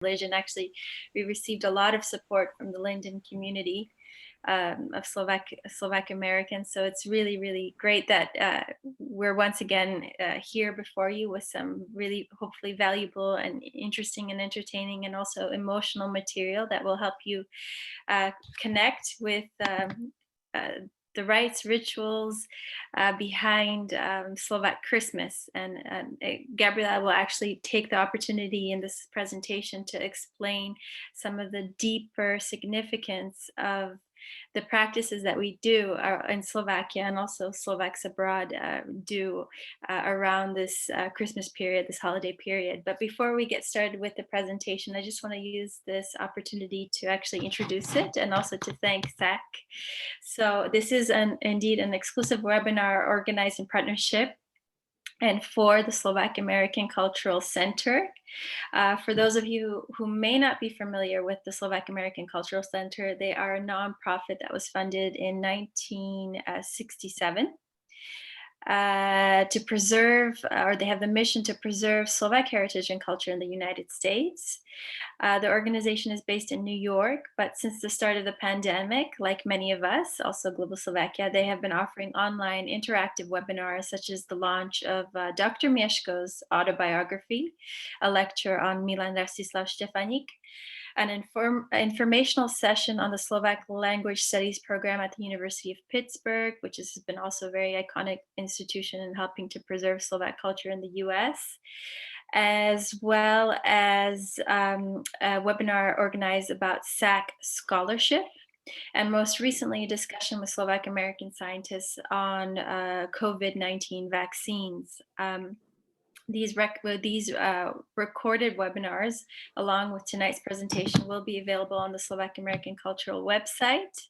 And actually, we received a lot of support from the Linden community of Slovak Americans. So it's really, really great that we're once again here before you with some really hopefully valuable and interesting and entertaining and also emotional material that will help you connect with the rites, rituals behind Slovak Christmas. And Gabriela will actually take the opportunity in this presentation to explain some of the deeper significance of the practices that we do in Slovakia and also Slovaks abroad do around this Christmas period, this holiday period. But before we get started with the presentation, I just want to use this opportunity to actually introduce it and also to thank Zach. So this is indeed an exclusive webinar organized in partnership and for the Slovak-American Cultural Center. For those of you who may not be familiar with the Slovak-American Cultural Center, they are a nonprofit that was funded in 1967 to preserve, or they have the mission to preserve Slovak heritage and culture in the United States. The organization is based in New York, but since the start of the pandemic, like many of us, also Global Slovakia, they have been offering online interactive webinars, such as the launch of Dr. Mieszko's autobiography, a lecture on Milan Rastislav Štefanik, an informational session on the Slovak language studies program at the University of Pittsburgh, which has been also a very iconic institution in helping to preserve Slovak culture in the US, as well as a webinar organized about SAC scholarship, and most recently a discussion with Slovak American scientists on COVID-19 vaccines. These recorded webinars, along with tonight's presentation, will be available on the Slovak American Cultural website.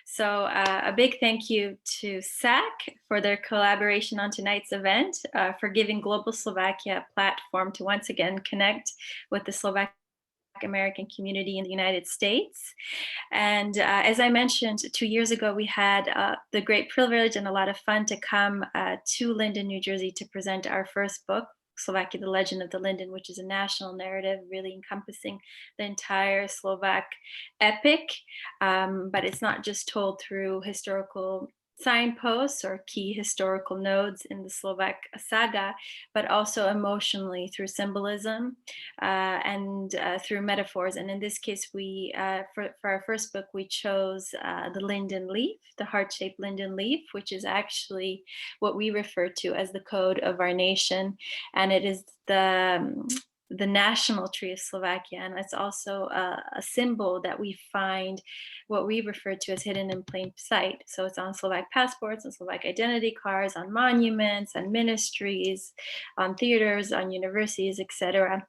So a big thank you to SAC for their collaboration on tonight's event, for giving Global Slovakia a platform to once again connect with the Slovak American community in the United States. And as I mentioned, 2 years ago, we had the great privilege and a lot of fun to come to Linden, New Jersey to present our first book, Slovakia, the Legend of the Linden, which is a national narrative really encompassing the entire Slovak epic. But it's not just told through historical signposts or key historical nodes in the Slovak saga, but also emotionally through symbolism and through metaphors. And in this case, we for our first book, we chose the linden leaf, the heart-shaped linden leaf, which is actually what we refer to as the code of our nation. And it is the national tree of Slovakia, and it's also a symbol that we find what we refer to as hidden in plain sight. So it's on Slovak passports, on Slovak identity cards, on monuments, on ministries, on theaters, on universities, etc.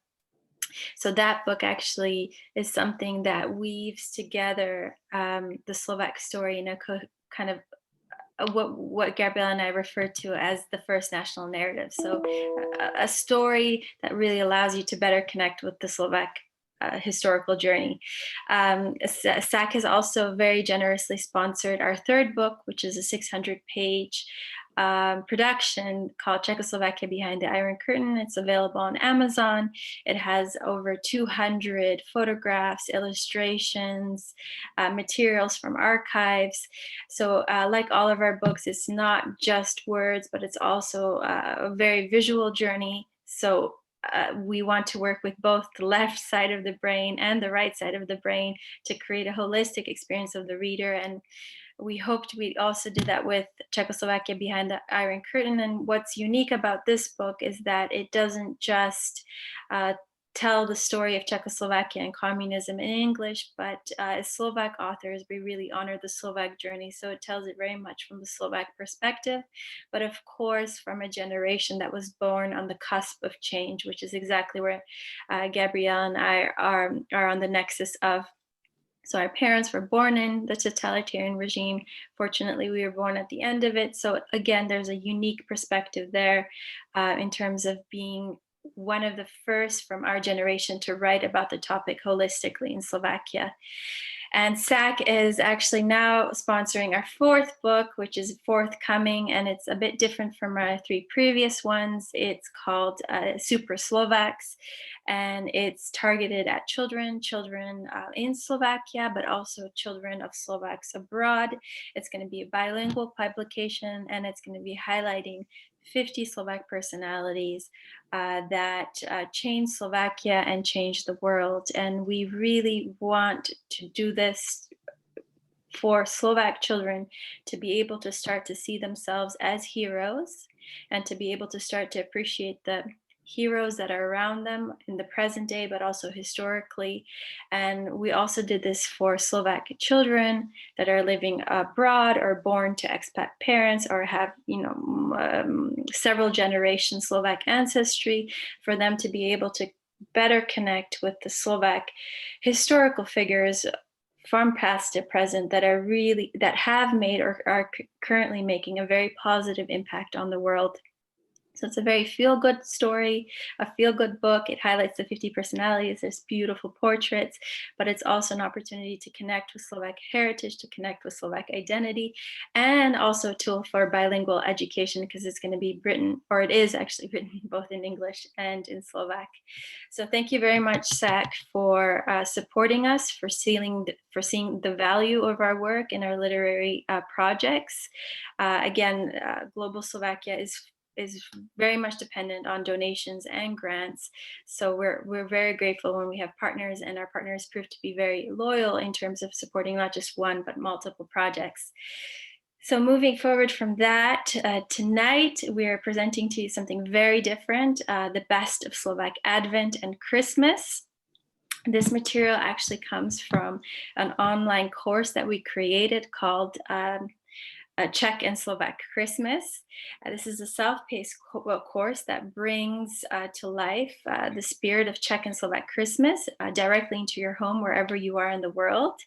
So that book actually is something that weaves together the Slovak story in a kind of what Gabriela and I refer to as the first national narrative. So a story that really allows you to better connect with the Slovak historical journey. SAC has also very generously sponsored our third book, which is a 600-page production called Czechoslovakia Behind the Iron Curtain. It's available on Amazon. It has over 200 photographs, illustrations, materials from archives. So like all of our books, it's not just words, but it's also a very visual journey. So we want to work with both the left side of the brain and the right side of the brain to create a holistic experience of the reader. And we hoped we also did that with Czechoslovakia Behind the Iron Curtain. And what's unique about this book is that it doesn't just tell the story of Czechoslovakia and communism in English, but as Slovak authors, we really honor the Slovak journey. So it tells it very much from the Slovak perspective, but of course from a generation that was born on the cusp of change, which is exactly where Gabriela and I are on the nexus of. So our parents were born in the totalitarian regime. Fortunately, we were born at the end of it. So again, there's a unique perspective there in terms of being one of the first from our generation to write about the topic holistically in Slovakia. And SAC is actually now sponsoring our fourth book, which is forthcoming, and it's a bit different from our three previous ones. It's called Super Slovaks, and it's targeted at children in Slovakia, but also children of Slovaks abroad. It's going to be a bilingual publication, and it's going to be highlighting 50 Slovak personalities that changed Slovakia and changed the world. And we really want to do this for Slovak children to be able to start to see themselves as heroes and to be able to start to appreciate the heroes that are around them in the present day, but also historically. And we also did this for Slovak children that are living abroad or born to expat parents or have, several generations Slovak ancestry, for them to be able to better connect with the Slovak historical figures from past to present that have made or are currently making a very positive impact on the world. So it's a very feel-good story, a feel-good book. It highlights the 50 personalities. There's beautiful portraits, but it's also an opportunity to connect with Slovak heritage, to connect with Slovak identity, and also a tool for bilingual education, because it's going to be written, or it is actually written, both in English and in Slovak. So thank you very much, SAC, for supporting us, for seeing the value of our work and our literary projects. Again, Global Slovakia is very much dependent on donations and grants. So we're very grateful when we have partners, and our partners prove to be very loyal in terms of supporting not just one, but multiple projects. So moving forward from that, tonight we are presenting to you something very different, the best of Slovak Advent and Christmas. This material actually comes from an online course that we created called Czech and Slovak Christmas. This is a self-paced course that brings to life the spirit of Czech and Slovak Christmas directly into your home wherever you are in the world.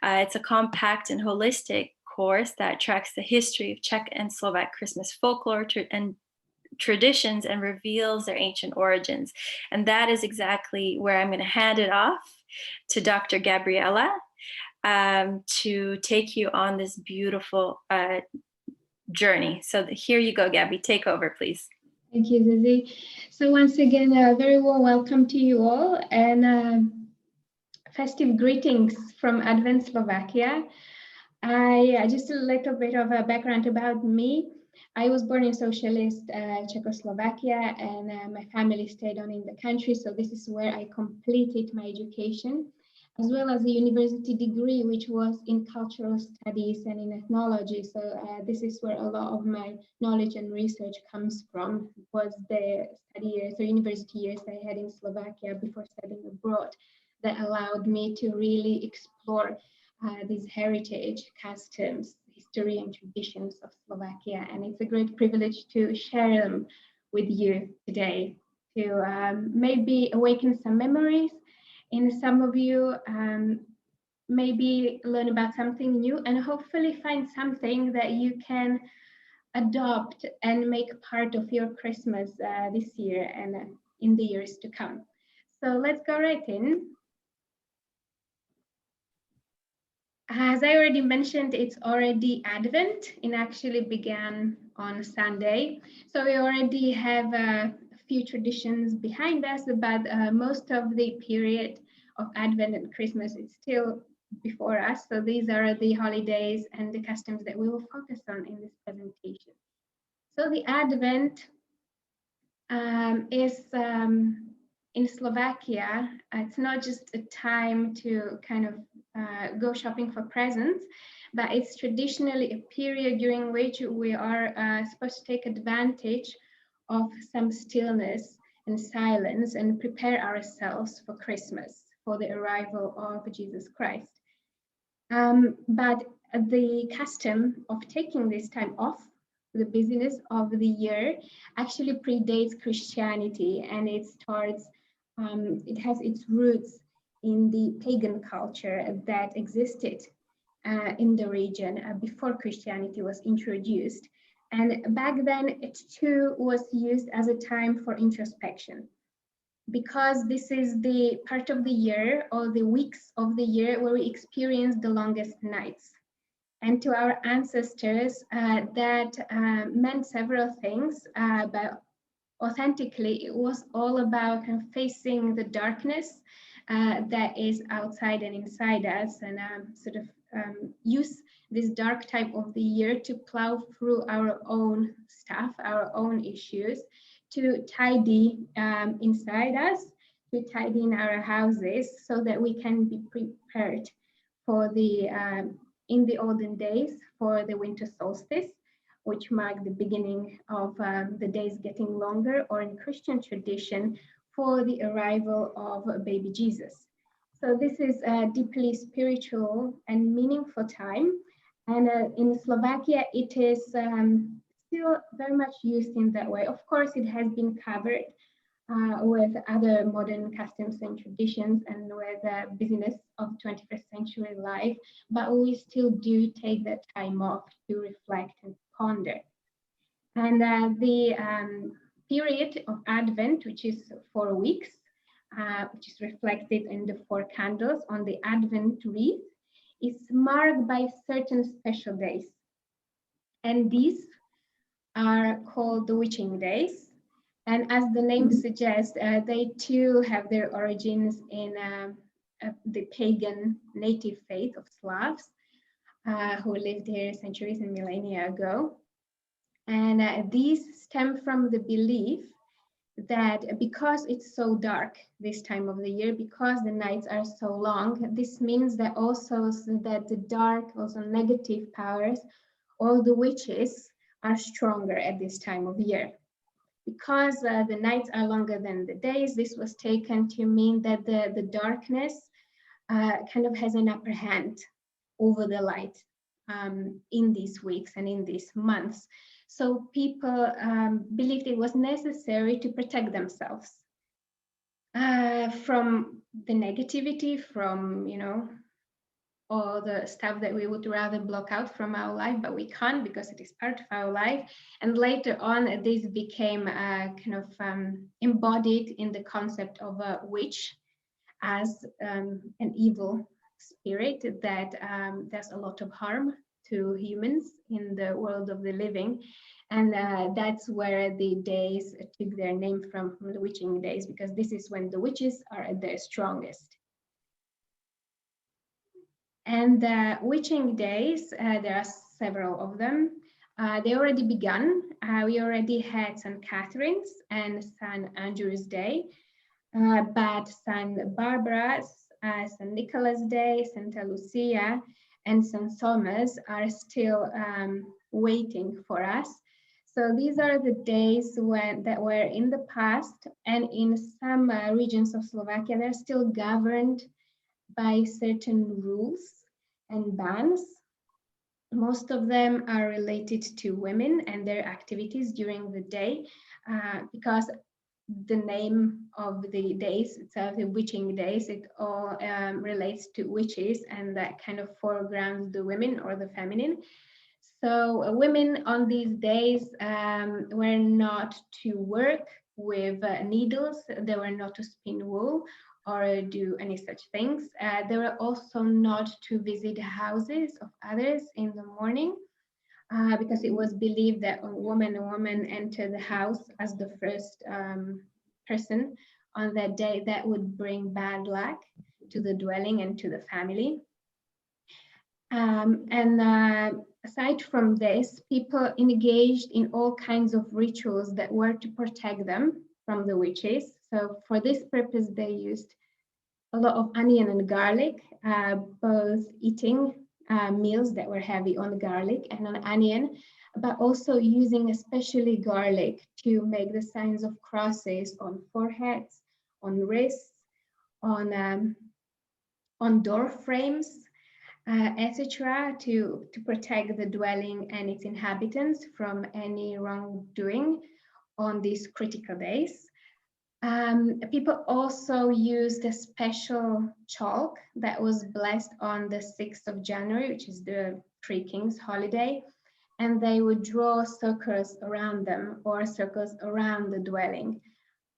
It's a compact and holistic course that tracks the history of Czech and Slovak Christmas folklore and traditions and reveals their ancient origins. And that is exactly where I'm going to hand it off to Dr. Gabriela to take you on this beautiful journey. So here you go, Gabby. Take over, please. Thank you, Zuzi. So once again, a very warm welcome to you all, and festive greetings from Advent Slovakia. Just a little bit of a background about me. I was born in socialist Czechoslovakia, and my family stayed on in the country. So this is where I completed my education, as well as a university degree, which was in cultural studies and in ethnology. So this is where a lot of my knowledge and research comes from, was the study years or university years I had in Slovakia before studying abroad, that allowed me to really explore these heritage, customs, history and traditions of Slovakia. And it's a great privilege to share them with you today, to maybe awaken some memories in some of you, maybe learn about something new, and hopefully find something that you can adopt and make part of your Christmas this year and in the years to come. So let's go right in. As I already mentioned, it's already Advent. It actually began on Sunday. So we already have a few traditions behind us, but most of the period of Advent and Christmas is still before us. So these are the holidays and the customs that we will focus on in this presentation. So the Advent is in Slovakia, it's not just a time to kind of go shopping for presents, but it's traditionally a period during which we are supposed to take advantage of some stillness and silence and prepare ourselves for Christmas, for the arrival of Jesus Christ. But the custom of taking this time off, the busyness of the year, actually predates Christianity, and it starts. It has its roots in the pagan culture that existed in the region before Christianity was introduced. And back then, it too was used as a time for introspection. because this is the part of the year or the weeks of the year where we experience the longest nights. And to our ancestors, that meant several things, but authentically, it was all about kind of facing the darkness that is outside and inside us, and sort of use this dark time of the year to plow through our own stuff, our own issues, to tidy inside us, to tidy in our houses so that we can be prepared for the, in the olden days, for the winter solstice, which marked the beginning of the days getting longer, or in Christian tradition, for the arrival of baby Jesus. So this is a deeply spiritual and meaningful time. And in Slovakia, it is still very much used in that way. Of course, it has been covered with other modern customs and traditions and with the busyness of 21st century life, but we still do take that time off to reflect and ponder. And the period of Advent, which is 4 weeks, which is reflected in the 4 candles on the Advent wreath, is marked by certain special days. And these are called the witching days. And as the name suggests, they too have their origins in the pagan native faith of Slavs who lived here centuries and millennia ago. And these stem from the belief that because it's so dark this time of the year, because the nights are so long, this means that also that the dark, also negative powers, all the witches are stronger at this time of year. Because the nights are longer than the days, this was taken to mean that the darkness kind of has an upper hand over the light in these weeks and in these months. So people believed it was necessary to protect themselves from the negativity, from, you know, all the stuff that we would rather block out from our life, but we can't because it is part of our life. And later on, this became kind of embodied in the concept of a witch as an evil spirit that does a lot of harm to humans in the world of the living. And that's where the days took their name from the witching days, because this is when the witches are at their strongest. And the witching days, there are several of them. They already begun. We already had St. Catherine's and St. Andrew's Day, but St. Barbara's, St. Nicholas Day, Santa Lucia, and St. Thomas are still waiting for us. So these are the days that were in the past, and in some regions of Slovakia, they're still governed by certain rules and bans. Most of them are related to women and their activities during the day, because the name of the days itself, the witching days, it all relates to witches, and that kind of foregrounds the women or the feminine. So women on these days were not to work with needles, they were not to spin wool or do any such things. They were also not to visit houses of others in the morning, because it was believed that a woman entered the house as the first person on that day, that would bring bad luck to the dwelling and to the family. Aside from this, people engaged in all kinds of rituals that were to protect them from the witches. So for this purpose, they used a lot of onion and garlic, both eating meals that were heavy on garlic and on onion, but also using especially garlic to make the signs of crosses on foreheads, on wrists, on door frames, etc., to protect the dwelling and its inhabitants from any wrongdoing on these critical days. People also used a special chalk that was blessed on the 6th of January, which is the Three Kings holiday, and they would draw circles around them or circles around the dwelling.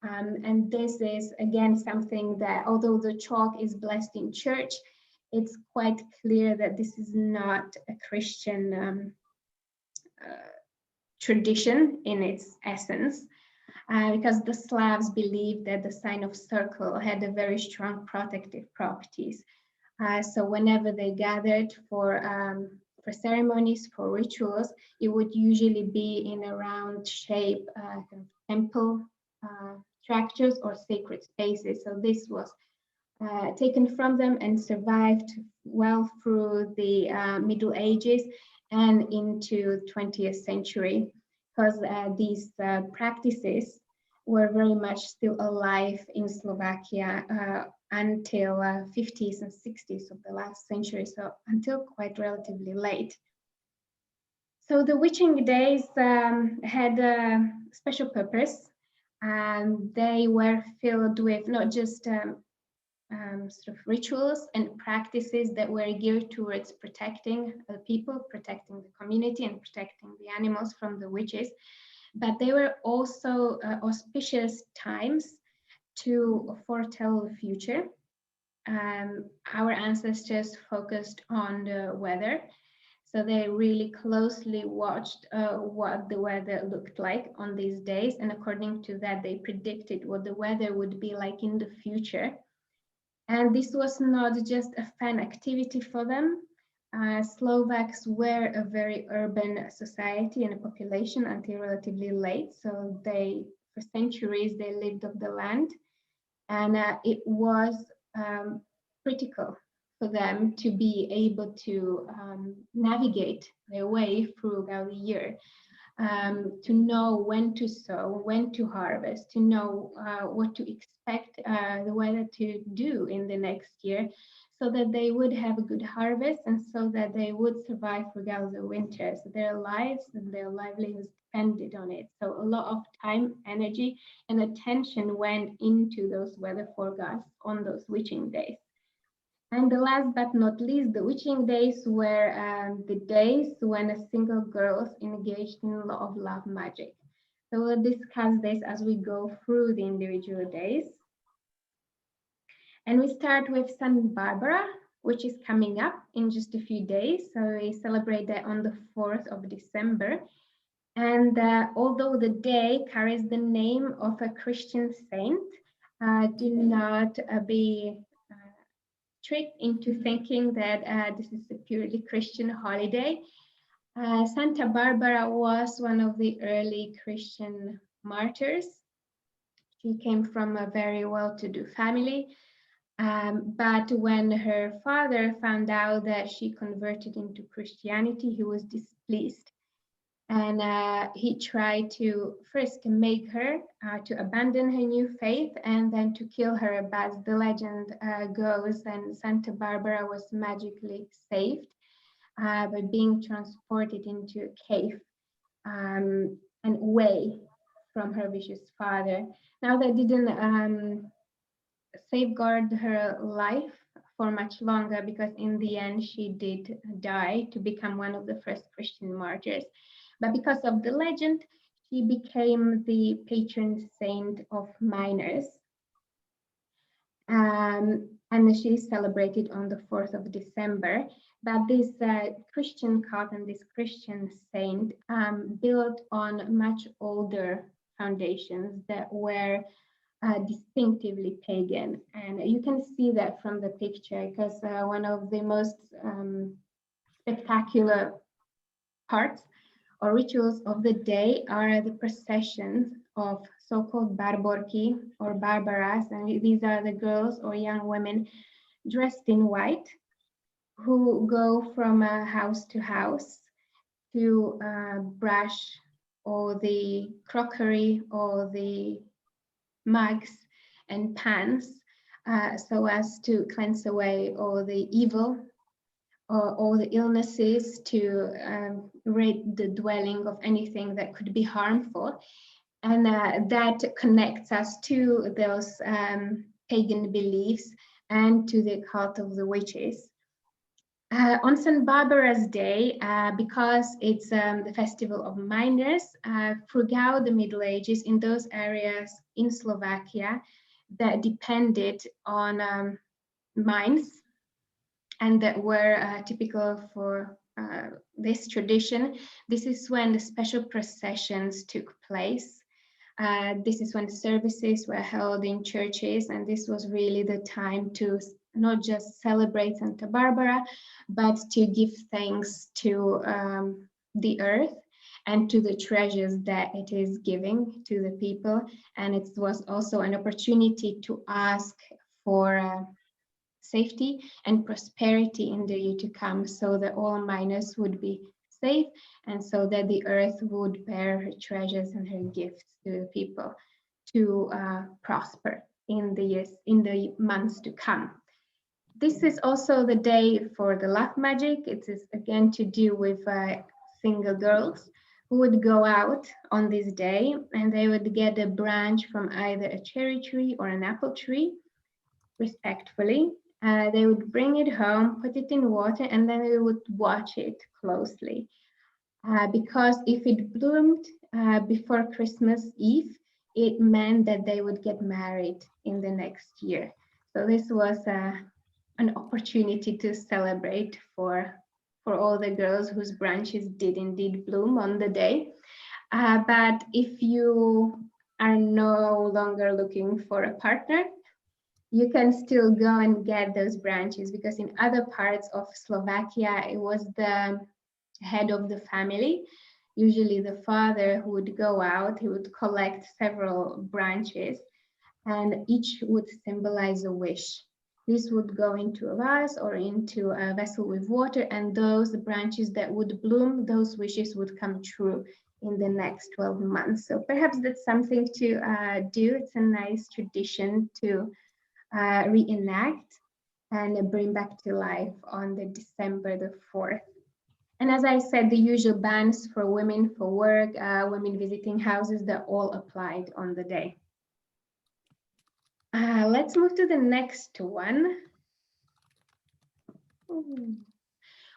And this is, again, something that, although the chalk is blessed in church, it's quite clear that this is not a Christian tradition in its essence, because the Slavs believed that the sign of circle had a very strong protective properties. So whenever they gathered for ceremonies, for rituals, it would usually be in a round shape, kind of temple structures or sacred spaces. So this was taken from them and survived well through the Middle Ages and into 20th century, because these practices were very much still alive in Slovakia until 50s and 60s of the last century, so until quite relatively late. So the witching days had a special purpose, and they were filled with not just sort of rituals and practices that were geared towards protecting the people, protecting the community, and protecting the animals from the witches. But they were also auspicious times to foretell the future. Our ancestors focused on the weather, so they really closely watched what the weather looked like on these days, and according to that, they predicted what the weather would be like in the future. And this was not just a fun activity for them. Slovaks were a very urban society and a population until relatively late. So they, for centuries, they lived off the land. And it was critical for them to be able to navigate their way through the year. To know when to sow, when to harvest, to know what to expect the weather to do in the next year, so that they would have a good harvest and so that they would survive throughout the winter. So their lives and their livelihoods depended on it. So a lot of time, energy, and attention went into those weather forecasts on those witching days. And the last but not least, the witching days were the days when a single girl is engaged in a lot of love magic. So we'll discuss this as we go through the individual days. And we start with Santa Barbara, which is coming up in just a few days. So we celebrate that on the 4th of December. And although the day carries the name of a Christian saint, do not be tricked into thinking that this is a purely Christian holiday. Santa Barbara was one of the early Christian martyrs. She came from a very well-to-do family, but when her father found out that she converted into Christianity, he was displeased. And he tried to first make her to abandon her new faith and then to kill her. But the legend goes, and Santa Barbara was magically saved by being transported into a cave and away from her vicious father. Now that didn't safeguard her life for much longer, because in the end she did die to become one of the first Christian martyrs. But because of the legend, she became the patron saint of miners. And she is celebrated on the 4th of December. But this Christian cult and this Christian saint built on much older foundations that were distinctively pagan. And you can see that from the picture, because one of the most spectacular parts or rituals of the day are the processions of so-called barborki or barbaras, and these are the girls or young women dressed in white who go from house to house to brush all the crockery or the mugs and pans so as to cleanse away all the evil or all the illnesses, to rid the dwelling of anything that could be harmful. And that connects us to those pagan beliefs and to the cult of the witches. On St. Barbara's Day, because it's the festival of miners, throughout the Middle Ages in those areas in Slovakia that depended on mines and that were typical for this tradition, this is when the special processions took place. This is when services were held in churches, and this was really the time to not just celebrate Santa Barbara, but to give thanks to the earth and to the treasures that it is giving to the people. And it was also an opportunity to ask for safety and prosperity in the year to come, so that all miners would be safe and so that the earth would bear her treasures and her gifts to the people to prosper in the years, in the months to come. This is also the day for the love magic. It is again to do with single girls who would go out on this day and they would get a branch from either a cherry tree or an apple tree, respectfully. They would bring it home, put it in water, and then they would watch it closely. Because if it bloomed before Christmas Eve, it meant that they would get married in the next year. So this was an opportunity to celebrate for all the girls whose branches did indeed bloom on the day. But if you are no longer looking for a partner, you can still go and get those branches, because in other parts of Slovakia, it was the head of the family, usually the father, who would go out, he would collect several branches and each would symbolize a wish. This would go into a vase or into a vessel with water, and those branches that would bloom, those wishes would come true in the next 12 months. So perhaps that's something to do. It's a nice tradition to reenact and bring back to life on the December the 4th. And as I said, the usual bans for women for work, women visiting houses, they're all applied on the day. Let's move to the next one,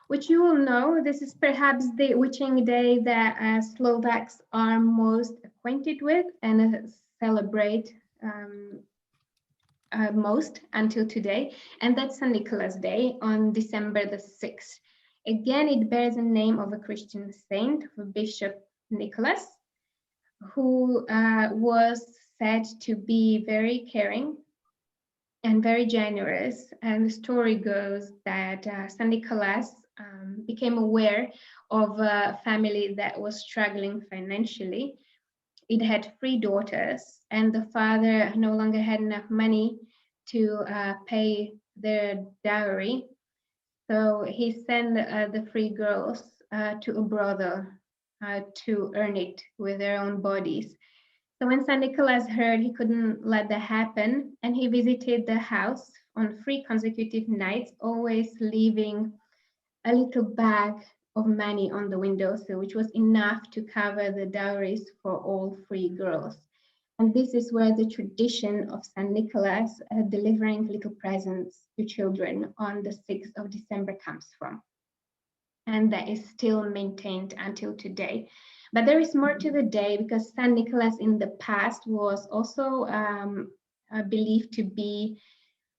which you will know, this is perhaps the witching day that Slovaks are most acquainted with and celebrate most until today, and that's St. Nicholas Day on December the 6th. Again, it bears the name of a Christian saint, Bishop Nicholas, who was said to be very caring and very generous. And the story goes that St. Nicholas became aware of a family that was struggling financially. It had 3 daughters, and the father no longer had enough money to pay their dowry. So he sent the 3 girls to a brothel to earn it with their own bodies. So when St. Nicholas heard, he couldn't let that happen, and he visited the house on 3 consecutive nights, always leaving a little bag of money on the windowsill, which was enough to cover the dowries for all 3 girls. And this is where the tradition of St. Nicholas delivering little presents to children on the 6th of December comes from. And that is still maintained until today. But there is more to the day, because St. Nicholas in the past was also believed to be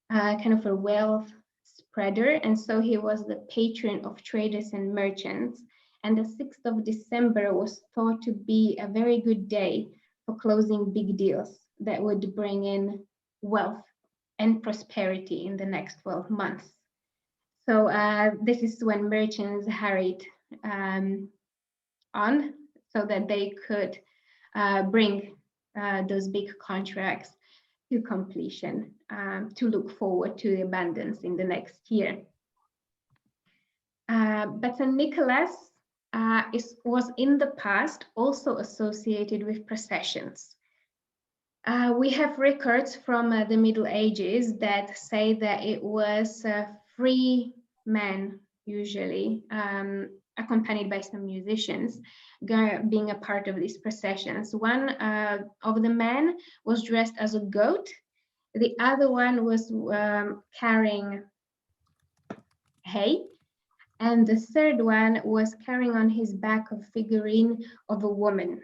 kind of a wealth spreader, and so he was the patron of traders and merchants. And the 6th of December was thought to be a very good day for closing big deals that would bring in wealth and prosperity in the next 12 months. So this is when merchants hurried on so that they could bring those big contracts to completion, to look forward to the abundance in the next year. But St. Nicholas was in the past also associated with processions. We have records from the Middle Ages that say that it was 3 men, usually, accompanied by some musicians, being a part of these processions. One of the men was dressed as a goat. The other one was carrying hay, And the third one was carrying on his back a figurine of a woman.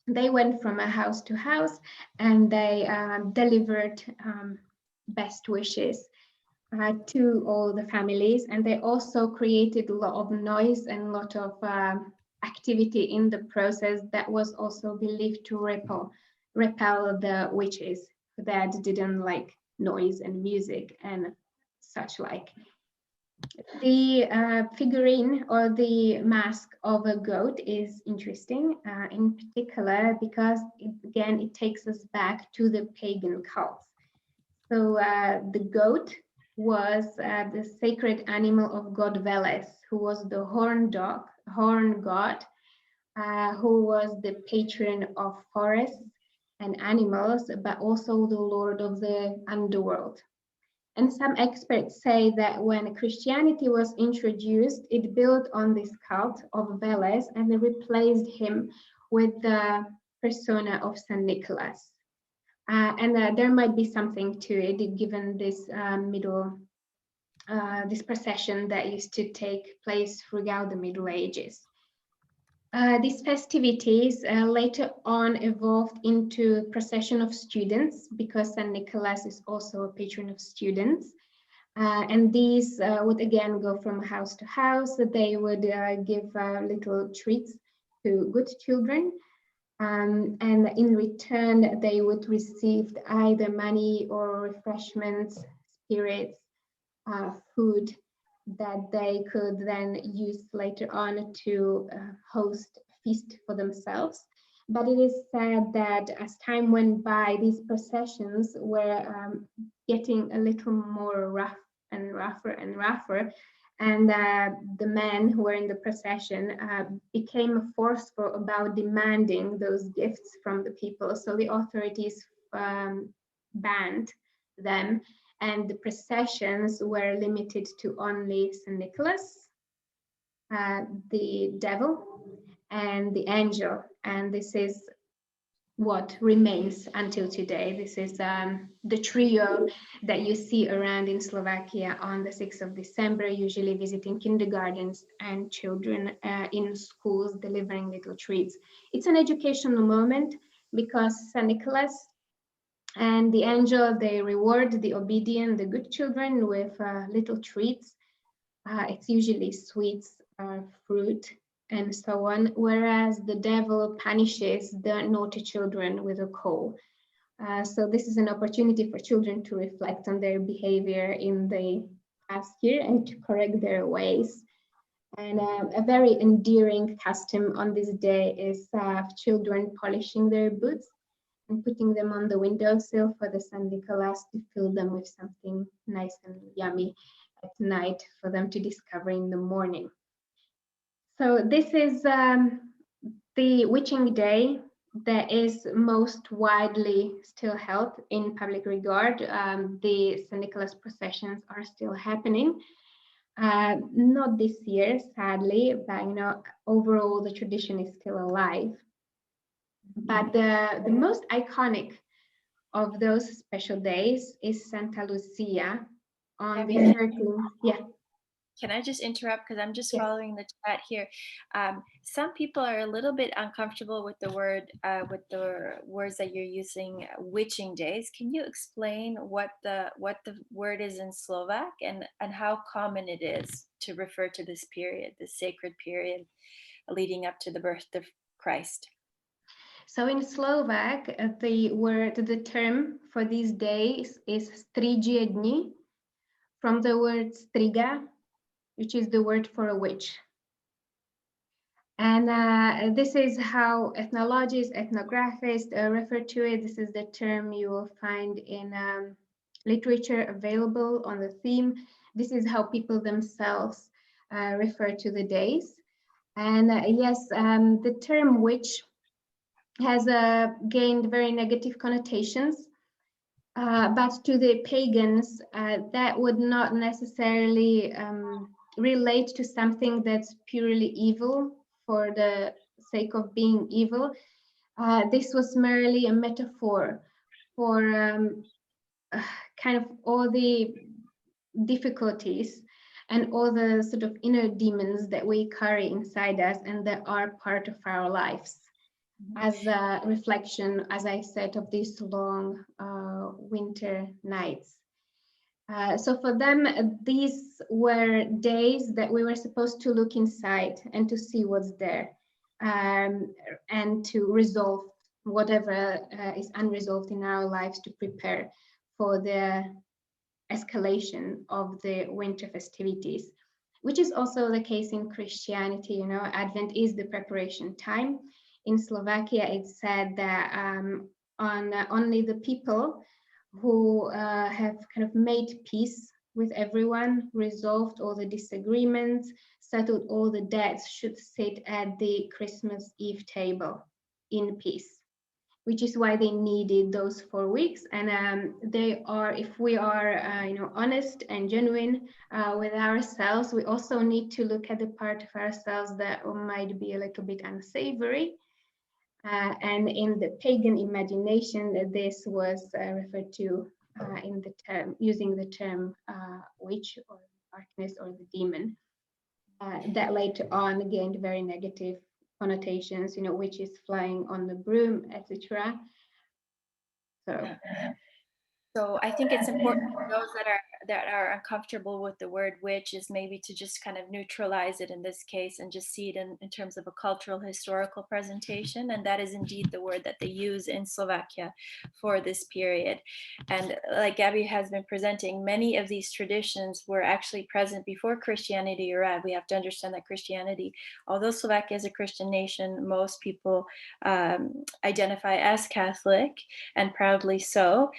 They went from a house to house and they delivered best wishes to all the families, and they also created a lot of noise and a lot of activity in the process that was also believed to repel the witches that didn't like noise and music and such like. The figurine or the mask of a goat is interesting in particular because it takes us back to the pagan cults. So the goat was the sacred animal of god Veles, who was the horn god, who was the patron of forests and animals, but also the lord of the underworld. And some experts say that when Christianity was introduced, it built on this cult of Veles and replaced him with the persona of Saint Nicholas. And there might be something to it, given this this procession that used to take place throughout the Middle Ages. These festivities later on evolved into a procession of students because St. Nicholas is also a patron of students. And these would again go from house to house. They would give little treats to good children. And in return, they would receive either money or refreshments, spirits, food that they could then use later on to host a feast for themselves. But it is said that as time went by, these processions were getting a little more rough and rougher and rougher. And the men who were in the procession became forceful about demanding those gifts from the people. So the authorities banned them, and the processions were limited to only St. Nicholas, the devil, and the angel. And this is what remains until today. This is the trio that you see around in Slovakia on the 6th of December, usually visiting kindergartens and children in schools, delivering little treats. It's an educational moment because St. Nicholas and the angel, they reward the obedient, the good children with little treats. It's usually sweets, fruit, and so on, whereas the devil punishes the naughty children with a coal. So this is an opportunity for children to reflect on their behavior in the past year and to correct their ways. And a very endearing custom on this day is children polishing their boots and putting them on the windowsill for the St. Nicholas to fill them with something nice and yummy at night for them to discover in the morning. So this is the witching day that is most widely still held in public regard. The St. Nicholas processions are still happening. Not this year, sadly, but overall the tradition is still alive. But the most iconic of those special days is Santa Lucia on the 13th. Yeah. Can I just interrupt because I'm just Yes. following the chat here? Some people are a little bit uncomfortable with the words that you're using, witching days. Can you explain what the word is in Slovak and how common it is to refer to this period, this sacred period leading up to the birth of Christ? So in Slovak, the term for these days is strigie dni, from the word striga, which is the word for a witch. And this is how ethnologists, ethnographists refer to it. This is the term you will find in literature available on the theme. This is how people themselves refer to the days. And yes, the term witch has gained very negative connotations. But to the pagans, that would not necessarily relate to something that's purely evil for the sake of being evil. This was merely a metaphor for kind of all the difficulties and all the sort of inner demons that we carry inside us and that are part of our lives, as a reflection, as I said, of these long winter nights. So for them, these were days that we were supposed to look inside and to see what's there, and to resolve whatever is unresolved in our lives, to prepare for the escalation of the winter festivities, which is also the case in Christianity. You know, Advent is the preparation time. In Slovakia, it's said that only the people who have kind of made peace with everyone, resolved all the disagreements, settled all the debts, should sit at the Christmas Eve table in peace, which is why they needed those 4 weeks. And they are, if we are, honest and genuine with ourselves, we also need to look at the part of ourselves that might be a little bit unsavory. And in the pagan imagination, this was referred to in the term, using the term witch or darkness or the demon, that later on gained very negative connotations, witches flying on the broom, etc. So. So I think it's important for those that are uncomfortable with the word witch is maybe to just kind of neutralize it in this case and just see it in terms of a cultural historical presentation. And that is indeed the word that they use in Slovakia for this period. And like Gabby has been presenting, many of these traditions were actually present before Christianity arrived. We have to understand that Christianity, although Slovakia is a Christian nation, most people identify as Catholic, and proudly so.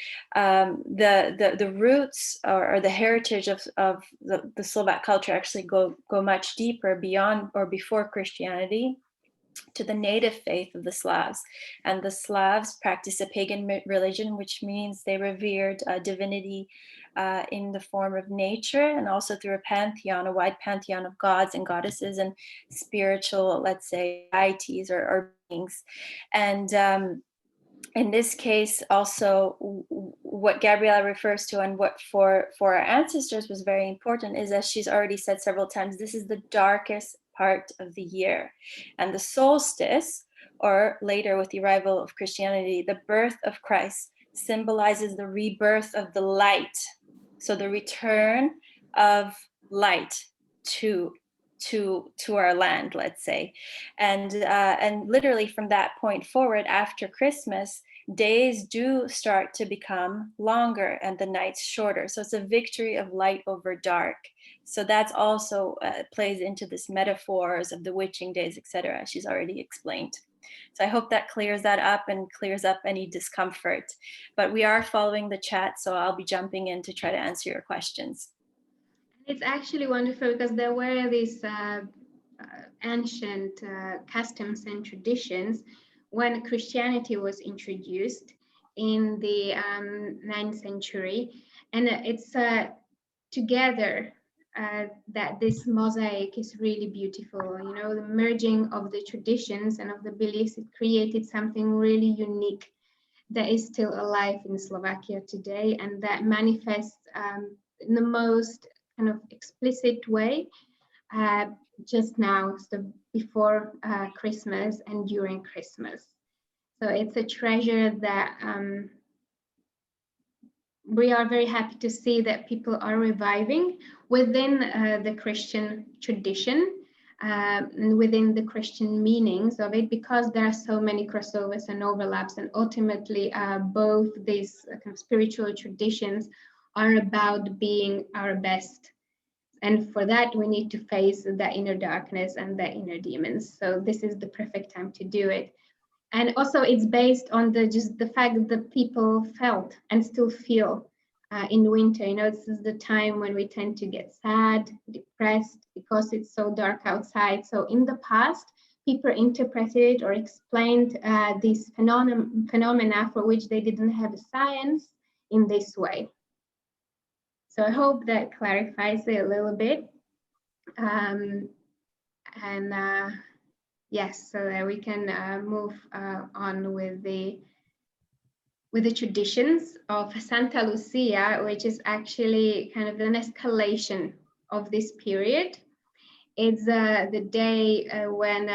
The roots or the heritage of the Slovak culture actually go much deeper beyond or before Christianity, to the native faith of the Slavs. And the Slavs practiced a pagan religion, which means they revered divinity in the form of nature, and also through a pantheon, a wide pantheon of gods and goddesses and spiritual, let's say, deities or beings. And in this case, also what Gabriela refers to and what for our ancestors was very important is, as she's already said several times, this is the darkest part of the year. And the solstice, or later with the arrival of Christianity, the birth of Christ, symbolizes the rebirth of the light. So the return of light to our land, let's say. And literally from that point forward, after Christmas, days do start to become longer and the nights shorter. So it's a victory of light over dark. So that's also plays into this metaphors of the witching days, etc., she's already explained. So I hope that clears that up and clears up any discomfort. But we are following the chat, so I'll be jumping in to try to answer your questions. It's actually wonderful because there were these ancient customs and traditions when Christianity was introduced in the 9th century. And it's together that this mosaic is really beautiful. You know, the merging of the traditions and of the beliefs, it created something really unique that is still alive in Slovakia today, and that manifests in the most kind of explicit way just now, so before Christmas and during Christmas. So it's a treasure that we are very happy to see that people are reviving within the Christian tradition and within the Christian meanings of it, because there are so many crossovers and overlaps, and ultimately both these kind of spiritual traditions are about being our best. And for that, we need to face the inner darkness and the inner demons. So this is the perfect time to do it. And also it's based on just the fact that people felt and still feel in winter. You know, this is the time when we tend to get sad, depressed, because it's so dark outside. So in the past, people interpreted or explained these phenomena for which they didn't have a science in this way. So I hope that clarifies it a little bit. Yes, so that we can move on with the traditions of Santa Lucia, which is actually kind of an escalation of this period. It's the day when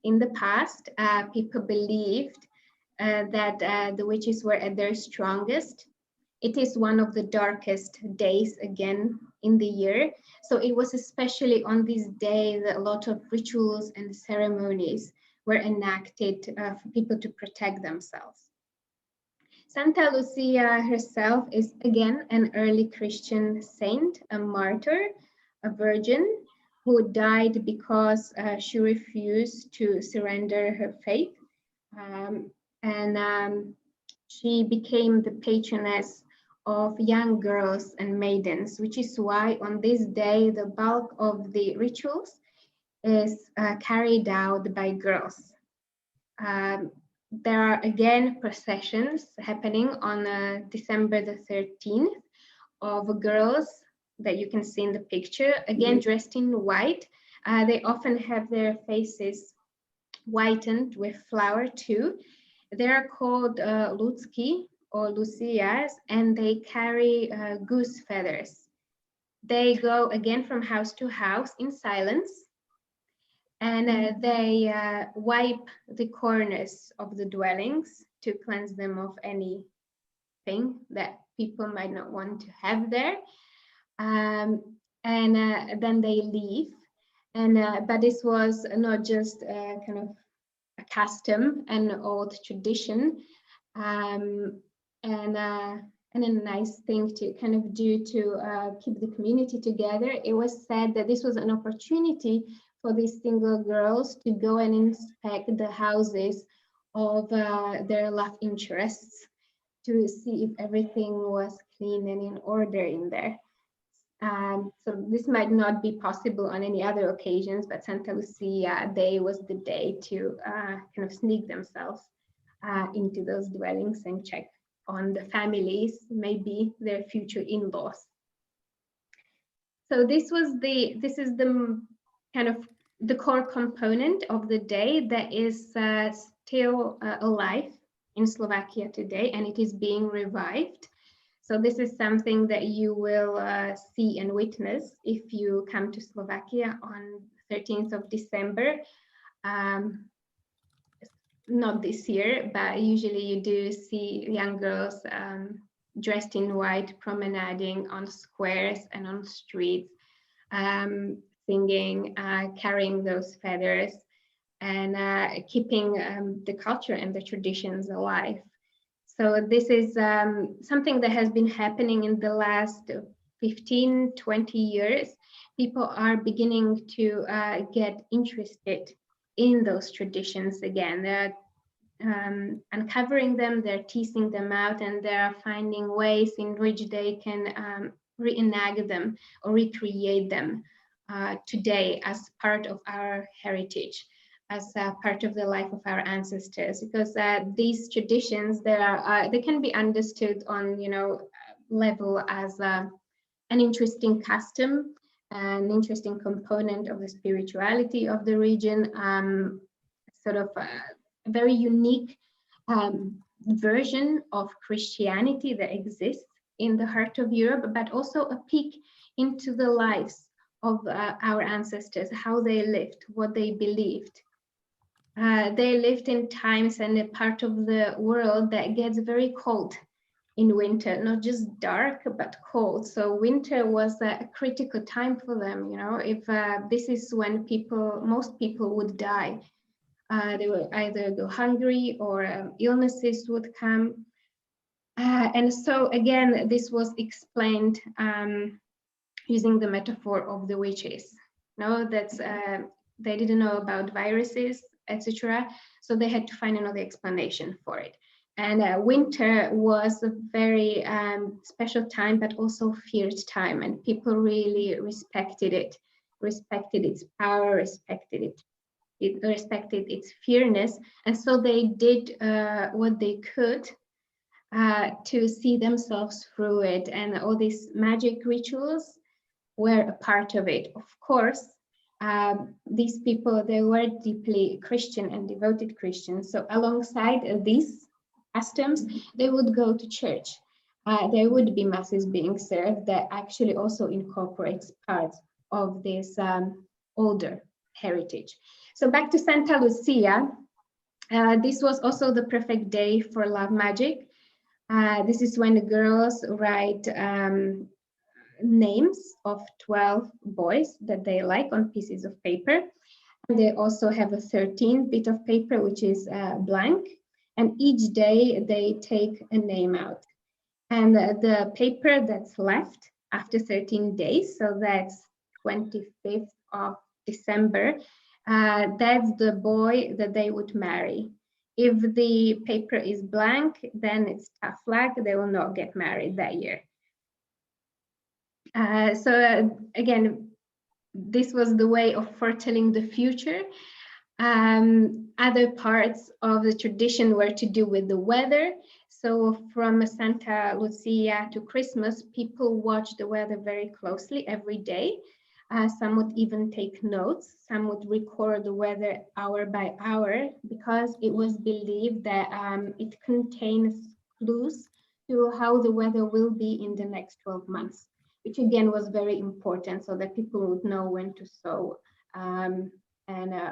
in the past people believed that the witches were at their strongest. It is one of the darkest days again in the year. So it was especially on this day that a lot of rituals and ceremonies were enacted for people to protect themselves. Santa Lucia herself is again an early Christian saint, a martyr, a virgin who died because she refused to surrender her faith. She became the patroness of young girls and maidens, which is why on this day the bulk of the rituals is carried out by girls. There are again processions happening on December the 13th of girls that you can see in the picture, again dressed in white. They often have their faces whitened with flour too. They are called Ludzki or Lucias, and they carry goose feathers. They go again from house to house in silence, and they wipe the corners of the dwellings to cleanse them of anything that people might not want to have there. And then they leave. But this was not just kind of a custom, an old tradition, and a nice thing to kind of do to keep the community together. It was said that this was an opportunity for these single girls to go and inspect the houses of their love interests to see if everything was clean and in order in there. So this might not be possible on any other occasions, but Santa Lucia Day was the day to kind of sneak themselves into those dwellings and check on the families, maybe their future in-laws. So this is the kind of the core component of the day that is still alive in Slovakia today, and it is being revived. So this is something that you will see and witness if you come to Slovakia on 13th of December. Not this year, but usually you do see young girls dressed in white promenading on squares and on streets, singing, carrying those feathers, and keeping the culture and the traditions alive. So this is something that has been happening in the last 15, 20 years. People are beginning to get interested in those traditions again. They're uncovering them, they're teasing them out, and they're finding ways in which they can reenact them or recreate them today as part of our heritage, as part of the life of our ancestors, because these traditions they can be understood on level as an interesting custom, an interesting component of the spirituality of the region, sort of a very unique version of Christianity that exists in the heart of Europe, but also a peek into the lives of our ancestors, how they lived, what they believed. They lived in times and a part of the world that gets very cold in winter, not just dark, but cold. So winter was a critical time for them. If this is when most people would die. They would either go hungry or illnesses would come. And so again, this was explained using the metaphor of the witches. That's they didn't know about viruses, etc. So they had to find another explanation for it. And winter was a very special time, but also feared time, and people really respected it, respected its power, respected its fierceness, and so they did what they could to see themselves through it, and all these magic rituals were a part of it. Of course, these people, they were deeply Christian and devoted Christians, so alongside these customs, they would go to church. there would be masses being served that actually also incorporates parts of this older heritage. So back to Santa Lucia, this was also the perfect day for love magic. This is when the girls write names of 12 boys that they like on pieces of paper. And they also have a 13th bit of paper, which is blank. And each day they take a name out. And the paper that's left after 13 days, so that's 25th of December, that's the boy that they would marry. If the paper is blank, then it's tough luck, they will not get married that year. Again, this was the way of foretelling the future. Other parts of the tradition were to do with the weather. So from Santa Lucia to Christmas, people watch the weather very closely every day. Some would even take notes. Some would record the weather hour by hour because it was believed that it contains clues to how the weather will be in the next 12 months, which again was very important so that people would know when to sow and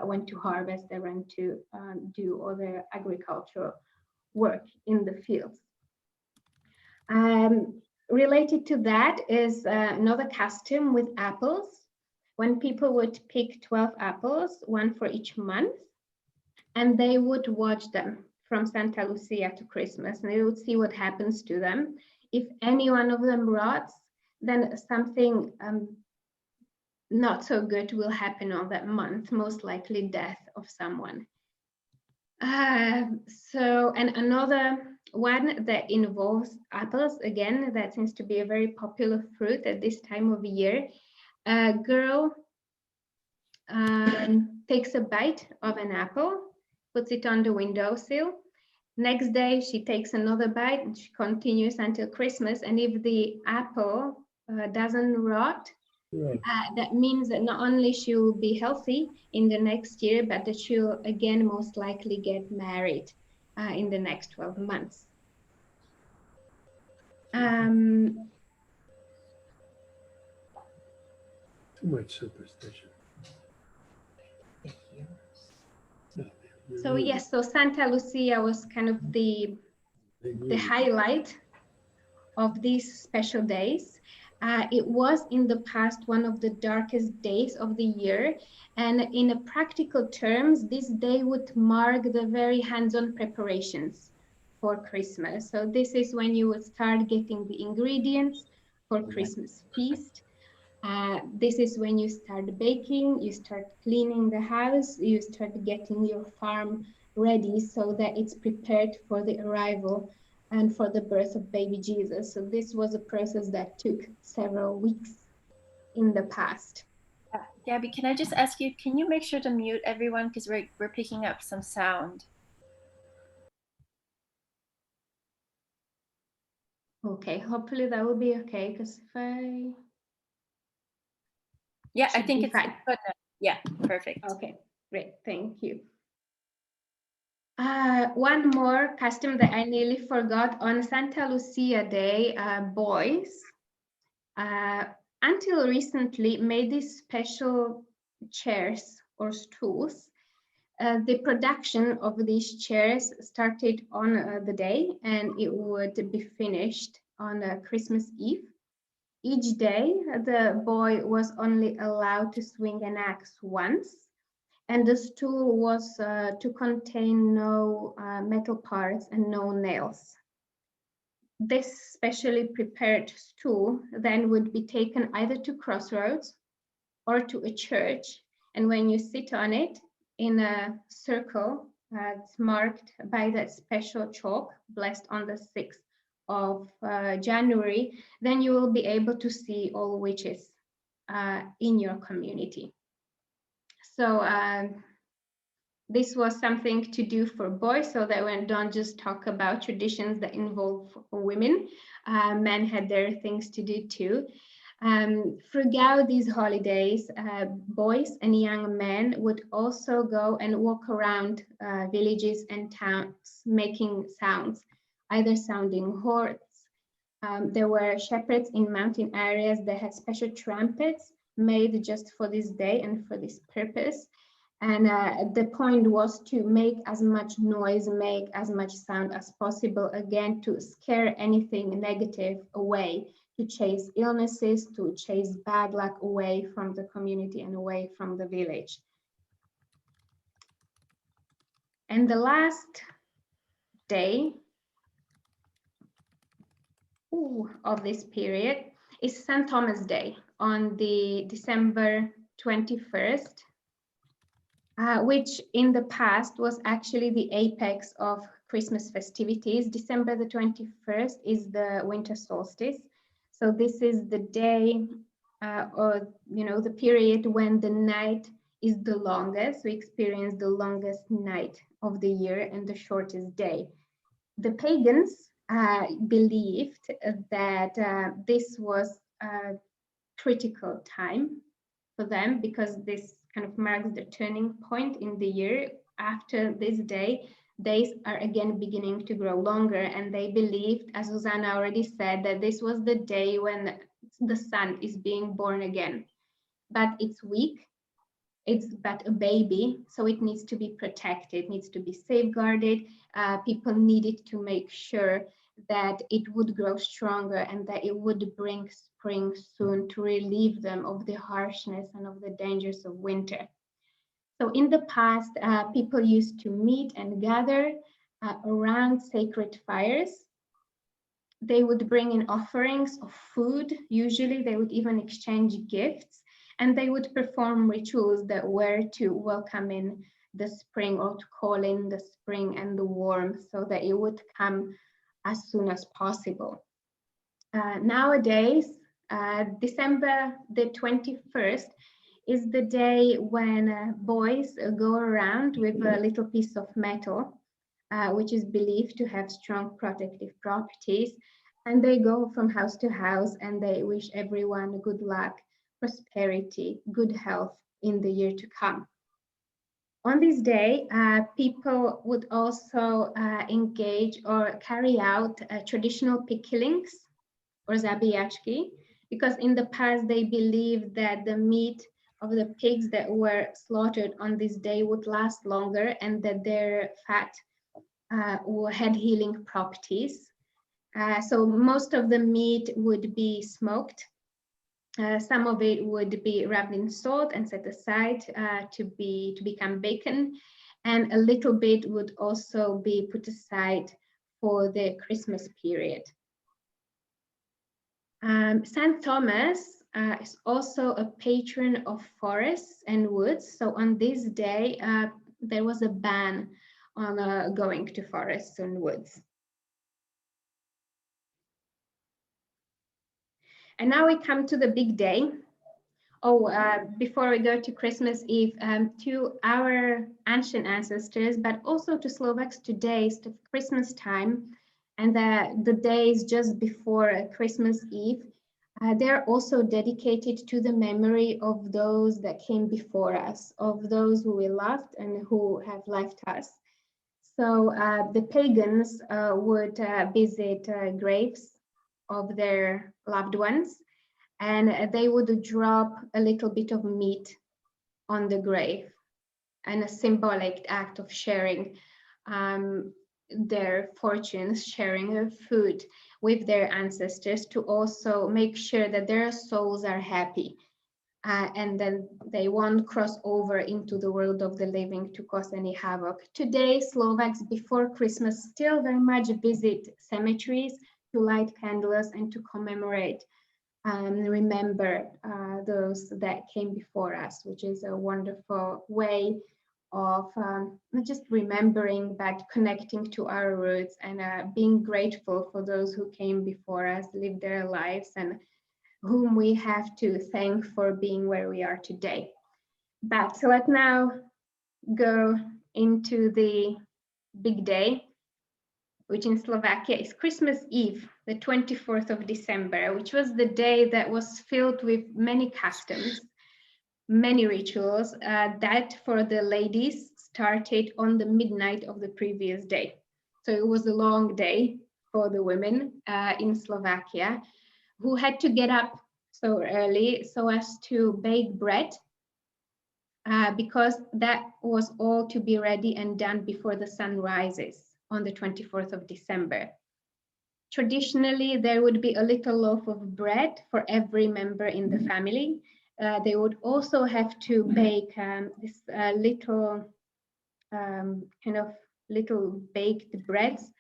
when to harvest and when to do other agricultural work in the fields. Related to that is another custom with apples, when people would pick 12 apples, one for each month, and they would watch them from Santa Lucia to Christmas, and they would see what happens to them. If any one of them rots, then something not so good will happen on that month, most likely death of someone. And another one that involves apples, again, that seems to be a very popular fruit at this time of year. A girl takes a bite of an apple, puts it on the windowsill. Next day, she takes another bite and she continues until Christmas. And if the apple doesn't rot, that means that not only she will be healthy in the next year, but that she'll again most likely get married in the next 12 months. Too much superstition. So yes, so Santa Lucia was kind of the highlight of these special days. It was in the past one of the darkest days of the year, and in a practical terms, this day would mark the very hands-on preparations for Christmas. So this is when you would start getting the ingredients for Christmas feast. This is when you start baking, you start cleaning the house, you start getting your farm ready so that it's prepared for the arrival and for the birth of baby Jesus. So this was a process that took several weeks in the past. Gabby, can I just ask you, can you make sure to mute everyone because we're picking up some sound? Okay, hopefully that will be okay, because if I... Yeah, I think it's fine. good now. Yeah, perfect. Okay, great, thank you. One more custom that I nearly forgot. On Santa Lucia Day, boys, until recently, made these special chairs or stools. The production of these chairs started on the day, and it would be finished on Christmas Eve. Each day, the boy was only allowed to swing an axe once, and the stool was to contain no metal parts and no nails. This specially prepared stool then would be taken either to crossroads or to a church, and when you sit on it in a circle it's marked by that special chalk, blessed on the 6th of January, then you will be able to see all witches in your community. So this was something to do for boys, so that we don't just talk about traditions that involve women. Men had their things to do too. Throughout these holidays, boys and young men would also go and walk around villages and towns making sounds, either sounding horns, There were shepherds in mountain areas that had special trumpets made just for this day and for this purpose. And the point was to make as much noise, make as much sound as possible, again, to scare anything negative away, to chase illnesses, to chase bad luck away from the community and away from the village. And the last day of this period is St. Thomas Day on the December 21st, which in the past was actually the apex of Christmas festivities. December the 21st is the winter solstice. So this is the day or, the period when the night is the longest. We experience the longest night of the year and the shortest day. The pagans believed that this was a critical time for them, because this kind of marks the turning point in the year. After this day, days are again beginning to grow longer, and they believed, as Zuzana already said, that this was the day when the sun is being born again. But it's weak, it's but a baby, so it needs to be protected, needs to be safeguarded. People needed to make sure that it would grow stronger and that it would bring spring soon to relieve them of the harshness and of the dangers of winter. So in the past, people used to meet and gather around sacred fires. They would bring in offerings of food. Usually they would even exchange gifts, and they would perform rituals that were to welcome in the spring, or to call in the spring and the warmth, so that it would come as soon as possible. Nowadays, December the 21st is the day when boys go around with a little piece of metal, which is believed to have strong protective properties. And they go from house to house and they wish everyone good luck, prosperity, good health in the year to come. On this day, people would also engage or carry out traditional picklings or zabijachki, because in the past they believed that the meat of the pigs that were slaughtered on this day would last longer, and that their fat had healing properties. So most of the meat would be smoked. Some of it would be wrapped in salt and set aside to become bacon, and a little bit would also be put aside for the Christmas period. St. Thomas is also a patron of forests and woods. So on this day, there was a ban on going to forests and woods. And now we come to the big day. Before we go to Christmas Eve, to our ancient ancestors, but also to Slovaks today, it's the Christmas time, and the days just before Christmas Eve, they're also dedicated to the memory of those that came before us, of those who we loved and who have left us. So the pagans would visit graves of their loved ones, and they would drop a little bit of meat on the grave, and a symbolic act of sharing their fortunes, sharing food with their ancestors, to also make sure that their souls are happy, and then they won't cross over into the world of the living to cause any havoc. Today, Slovaks before Christmas still very much visit cemeteries to light candles and to commemorate and remember those that came before us, which is a wonderful way of not just remembering, but connecting to our roots, and being grateful for those who came before us, lived their lives, and whom we have to thank for being where we are today. But so let's now go into the big day, which in Slovakia is Christmas Eve, the 24th of December, which was the day that was filled with many customs, many rituals that for the ladies started on the midnight of the previous day. So it was a long day for the women in Slovakia, who had to get up so early so as to bake bread, because that was all to be ready and done before the sun rises on the 24th of December. Traditionally, there would be a little loaf of bread for every member in the family. They would also have to bake this little kind of little baked breads.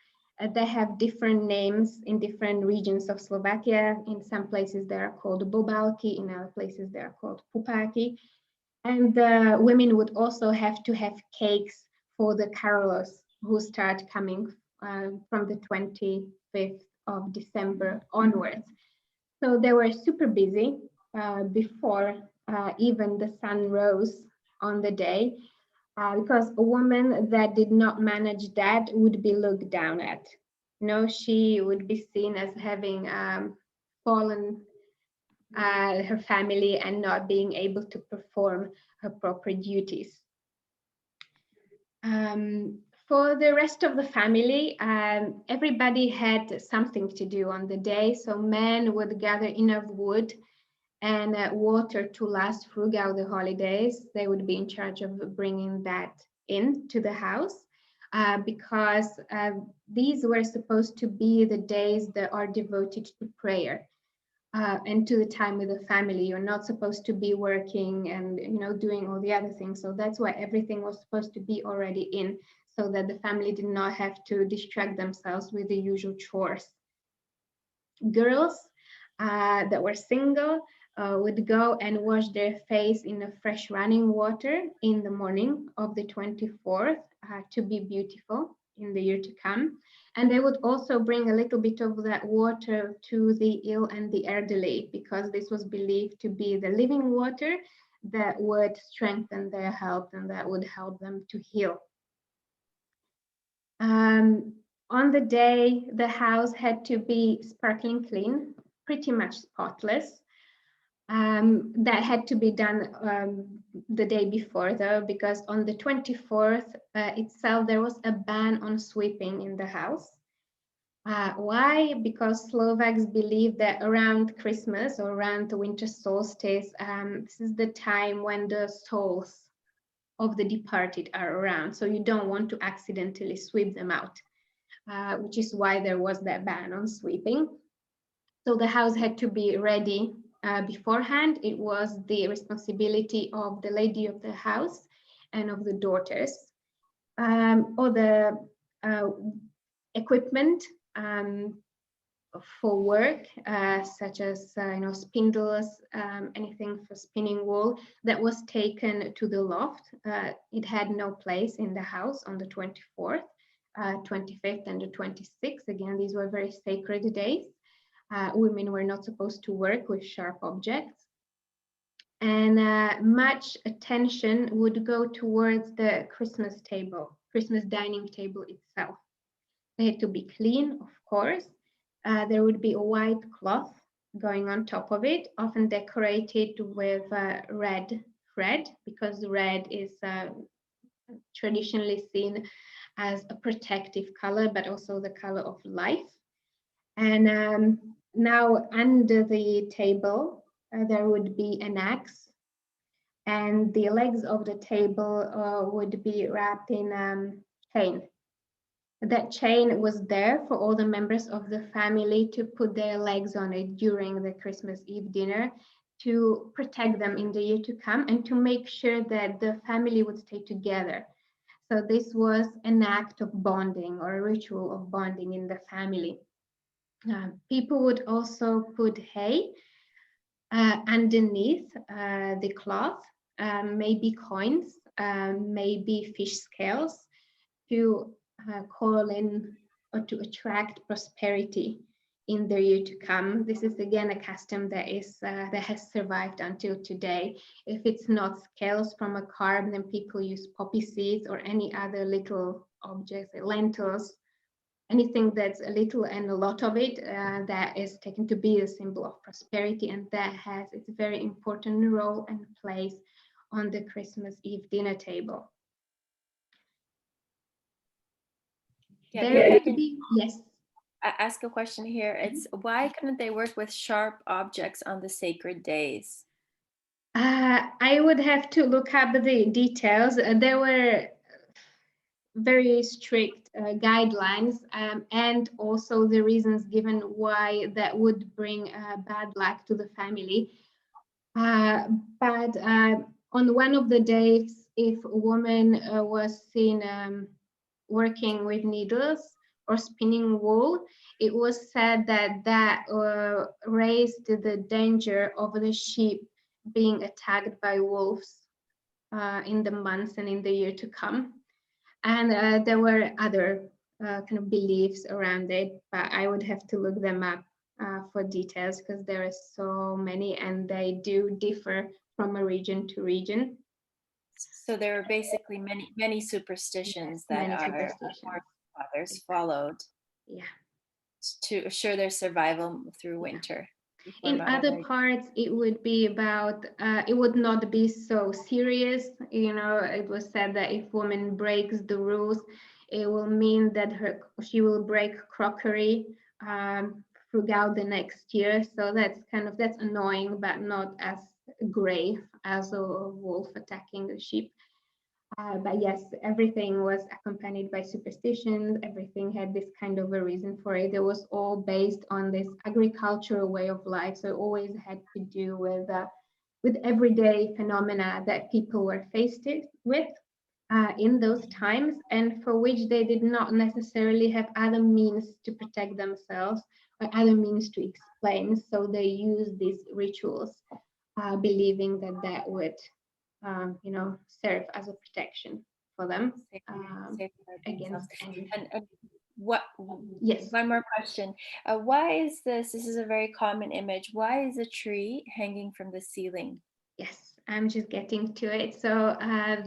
They have different names in different regions of Slovakia. In some places they are called bobalky, in other places they are called pupáky. And the women would also have to have cakes for the carollers who start coming from the 25th of December onwards. So they were super busy before even the sun rose on the day, because a woman that did not manage that would be looked down at. You know, she would be seen as having fallen her family and not being able to perform her proper duties. For the rest of the family, everybody had something to do on the day. So men would gather enough wood and water to last throughout the holidays. They would be in charge of bringing that into the house, because these were supposed to be the days that are devoted to prayer. And to the time with the family. You're not supposed to be working and doing all the other things. So that's why everything was supposed to be already in, so that the family did not have to distract themselves with the usual chores. Girls that were single would go and wash their face in a fresh running water in the morning of the 24th to be beautiful in the year to come. And they would also bring a little bit of that water to the ill and the elderly, because this was believed to be the living water that would strengthen their health and that would help them to heal. On the day, the house had to be sparkling clean, pretty much spotless. That had to be done the day before, though, because on the 24th itself, there was a ban on sweeping in the house. Why? Because Slovaks believe that around Christmas or around the winter solstice, this is the time when the souls of the departed are around. So you don't want to accidentally sweep them out, which is why there was that ban on sweeping. So the house had to be ready beforehand. It was the responsibility of the lady of the house and of the daughters. Or the equipment for work, such as spindles, anything for spinning wool, that was taken to the loft. It had no place in the house on the 24th, 25th, and the 26th. Again, these were very sacred days. Women were not supposed to work with sharp objects. And much attention would go towards the Christmas table, Christmas dining table itself. They had to be clean, of course. There would be a white cloth going on top of it, often decorated with red thread, because red is traditionally seen as a protective color, but also the color of life. And now under the table, there would be an axe, and the legs of the table would be wrapped in chain. That chain was there for all the members of the family to put their legs on it during the Christmas Eve dinner, to protect them in the year to come and to make sure that the family would stay together. So this was an act of bonding, or a ritual of bonding in the family. People would also put hay underneath the cloth, maybe coins, maybe fish scales, to call in or to attract prosperity in the year to come. This is again a custom that has survived until today. If it's not scales from a carb, then people use poppy seeds or any other little objects, lentils, anything that's a little and a lot of it, that is taken to be a symbol of prosperity, and that has its very important role and place on the Christmas Eve dinner table. Yeah, There had to be, yes. ask a question here. It's why couldn't they work with sharp objects on the sacred days? I would have to look up the details. There were very strict guidelines, and also the reasons given why that would bring bad luck to the family. But on one of the days, if a woman was seen working with needles or spinning wool, it was said that that raised the danger of the sheep being attacked by wolves in the months and in the year to come. And there were other kind of beliefs around it, but I would have to look them up for details because there are so many and they do differ from a region to region. So there are basically many superstitions that our forefathers followed. Yeah. To assure their survival through winter. In other parts, it would be about, it would not be so serious. You know, it was said that if woman breaks the rules, it will mean that she will break crockery throughout the next year. So that's annoying, but not as grave as a wolf attacking a sheep. But yes, everything was accompanied by superstitions. Everything had this kind of a reason for it. It was all based on this agricultural way of life. So it always had to do with everyday phenomena that people were faced with in those times, and for which they did not necessarily have other means to protect themselves or other means to explain. So they used these rituals, believing that that would serve as a protection for them against any. And what? Yes. One more question. Why is this? This is a very common image. Why is a tree hanging from the ceiling? Yes, I'm just getting to it. So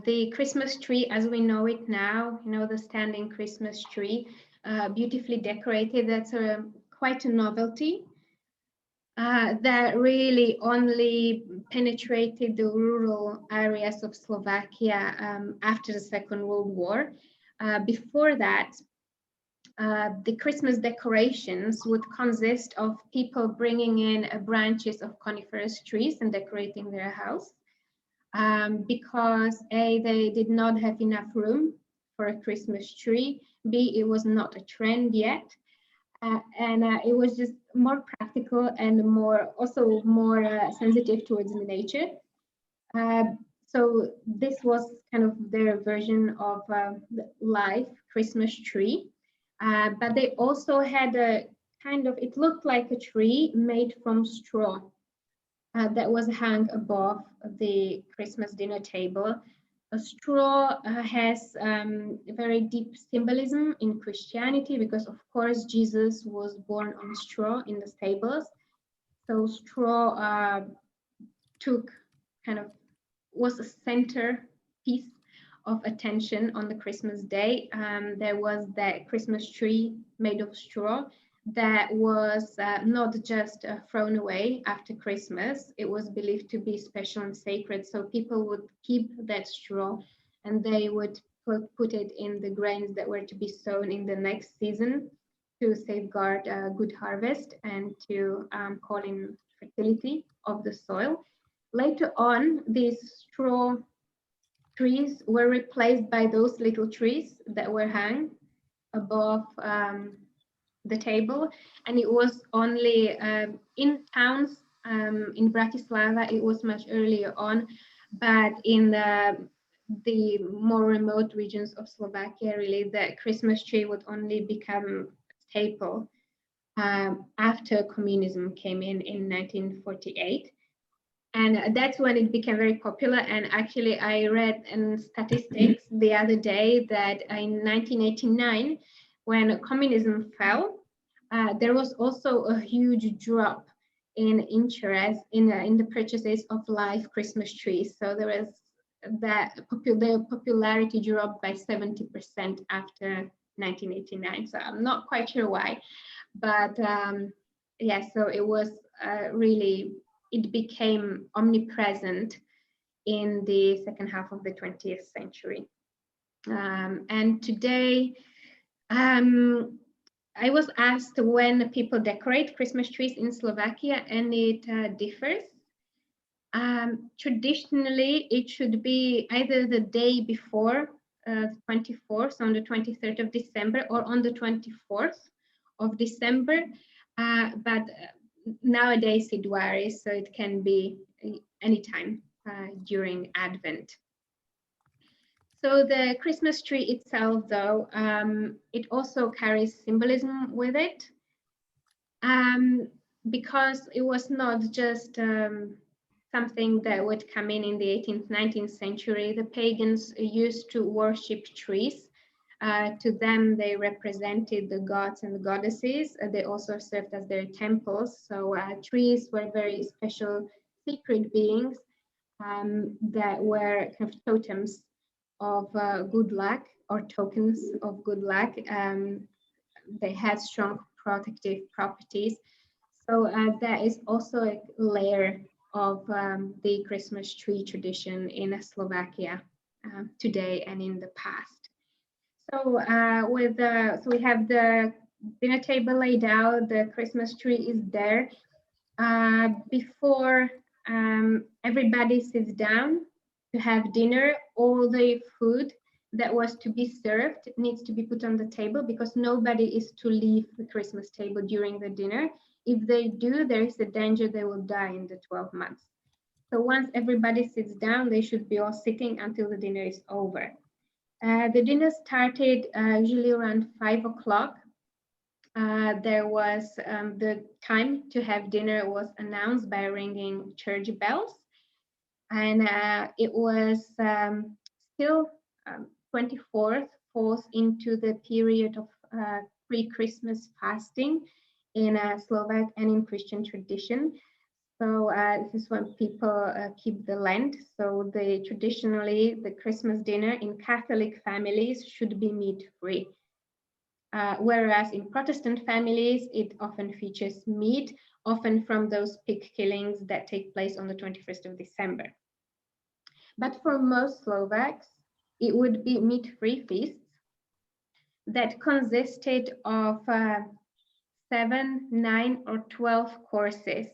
the Christmas tree, as we know it now, the standing Christmas tree, beautifully decorated. That's quite a novelty. That really only penetrated the rural areas of Slovakia after the Second World War. Before that, the Christmas decorations would consist of people bringing in branches of coniferous trees and decorating their house because A, they did not have enough room for a Christmas tree, B, it was not a trend yet, and it was just more practical and more sensitive towards the nature. So this was kind of their version of the live Christmas tree. But they also had a kind of, it looked like a tree made from straw that was hung above the Christmas dinner table. A straw has very deep symbolism in Christianity because, of course, Jesus was born on straw in the stables. So straw was a center piece of attention on the Christmas day. There was that Christmas tree made of straw that was not just thrown away after Christmas. It was believed to be special and sacred. So people would keep that straw and they would put it in the grains that were to be sown in the next season to safeguard a good harvest and to call in fertility of the soil. Later on, these straw trees were replaced by those little trees that were hung above the table, and it was only in towns in Bratislava. It was much earlier on, but in the more remote regions of Slovakia, really, the Christmas tree would only become a staple after communism came in 1948. And that's when it became very popular. And actually, I read in statistics the other day that in 1989, when communism fell, there was also a huge drop in interest in the purchases of live Christmas trees. So there was the popularity dropped by 70% after 1989. So I'm not quite sure why, but yeah, so it was really, it became omnipresent in the second half of the 20th century. And today, I was asked when people decorate Christmas trees in Slovakia, and it differs. Traditionally, it should be either the day before 24th, on the 23rd of December, or on the 24th of December. But nowadays it varies, so it can be anytime during Advent. So the Christmas tree itself, though, it also carries symbolism with it, because it was not just something that would come in the 18th, 19th century. The pagans used to worship trees. To them, they represented the gods and the goddesses. They also served as their temples. So trees were very special, sacred beings that were kind of totems of good luck, or tokens of good luck. They had strong protective properties. So that is also a layer of the Christmas tree tradition in Slovakia today and in the past. So so we have the dinner table laid out, the Christmas tree is there. Before everybody sits down to have dinner, all the food that was to be served needs to be put on the table, because nobody is to leave the Christmas table during the dinner. If they do, there is a danger they will die in the 12 months. So once everybody sits down, they should be all sitting until the dinner is over. The dinner started usually around 5 o'clock. There was the time to have dinner was announced by ringing church bells. And it was still 24th falls into the period of pre-Christmas fasting in Slovak and in Christian tradition. So this is when people keep the Lent. So traditionally, the Christmas dinner in Catholic families should be meat-free. Whereas in Protestant families, it often features meat, often from those pig killings that take place on the 21st of December. But for most Slovaks, it would be meat-free feasts that consisted of 7, 9, or 12 courses.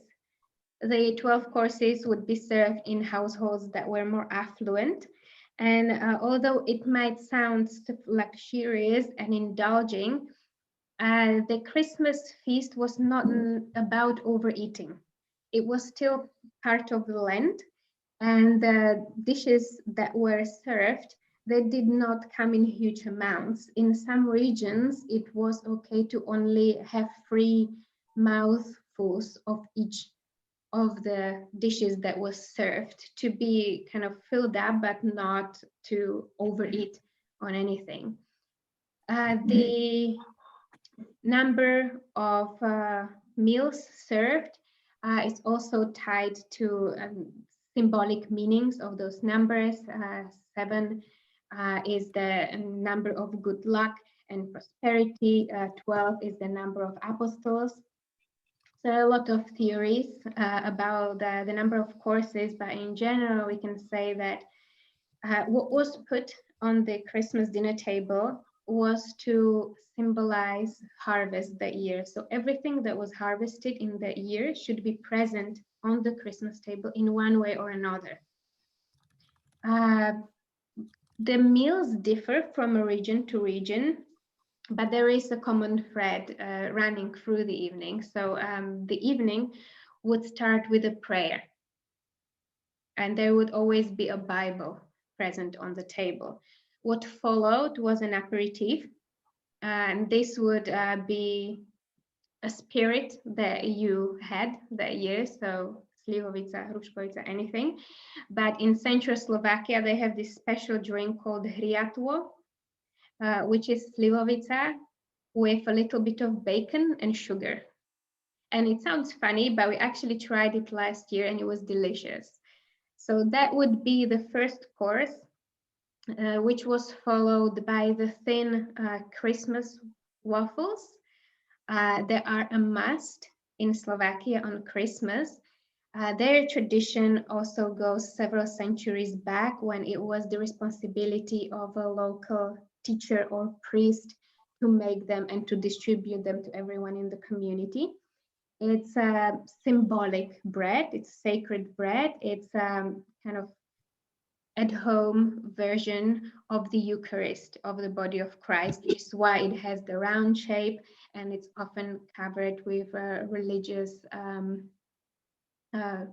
The 12 courses would be served in households that were more affluent. And although it might sound luxurious and indulging, the Christmas feast was not about overeating. It was still part of the Lent, and the dishes that were served, they did not come in huge amounts. In some regions, it was okay to only have 3 mouthfuls of each of the dishes that was served, to be kind of filled up, but not to overeat on anything. The number of meals served is also tied to symbolic meanings of those numbers. 7 is the number of good luck and prosperity. 12 is the number of apostles. So a lot of theories about the number of courses, but in general, we can say that what was put on the Christmas dinner table was to symbolize harvest that year. So everything that was harvested in that year should be present on the Christmas table in one way or another. The meals differ from region to region, but there is a common thread running through the evening. So the evening would start with a prayer, and there would always be a Bible present on the table. What followed was an aperitif, and this would be a spirit that you had that year, so slivovica, hruškovica, anything. But in central Slovakia, they have this special drink called Riato, which is slivovica with a little bit of bacon and sugar. And it sounds funny, but we actually tried it last year and it was delicious. So that would be the first course, which was followed by the thin Christmas waffles. They are a must in Slovakia on Christmas. Their tradition also goes several centuries back, when it was the responsibility of a local teacher or priest to make them and to distribute them to everyone in the community. It's a symbolic bread, it's sacred bread, it's kind of at-home version of the Eucharist, of the body of Christ, which is why it has the round shape, and it's often covered with religious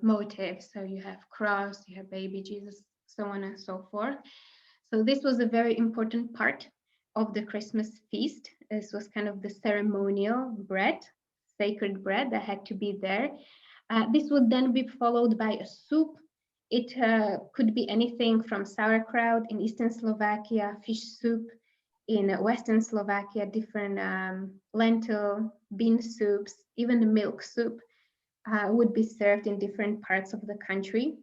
motifs. So you have cross, you have baby Jesus, so on and so forth. So this was a very important part of the Christmas feast. This was kind of the ceremonial bread, sacred bread that had to be there. This would then be followed by a soup. It could be anything from sauerkraut in Eastern Slovakia, fish soup in Western Slovakia, different lentil, bean soups, even the milk soup would be served in different parts of the country.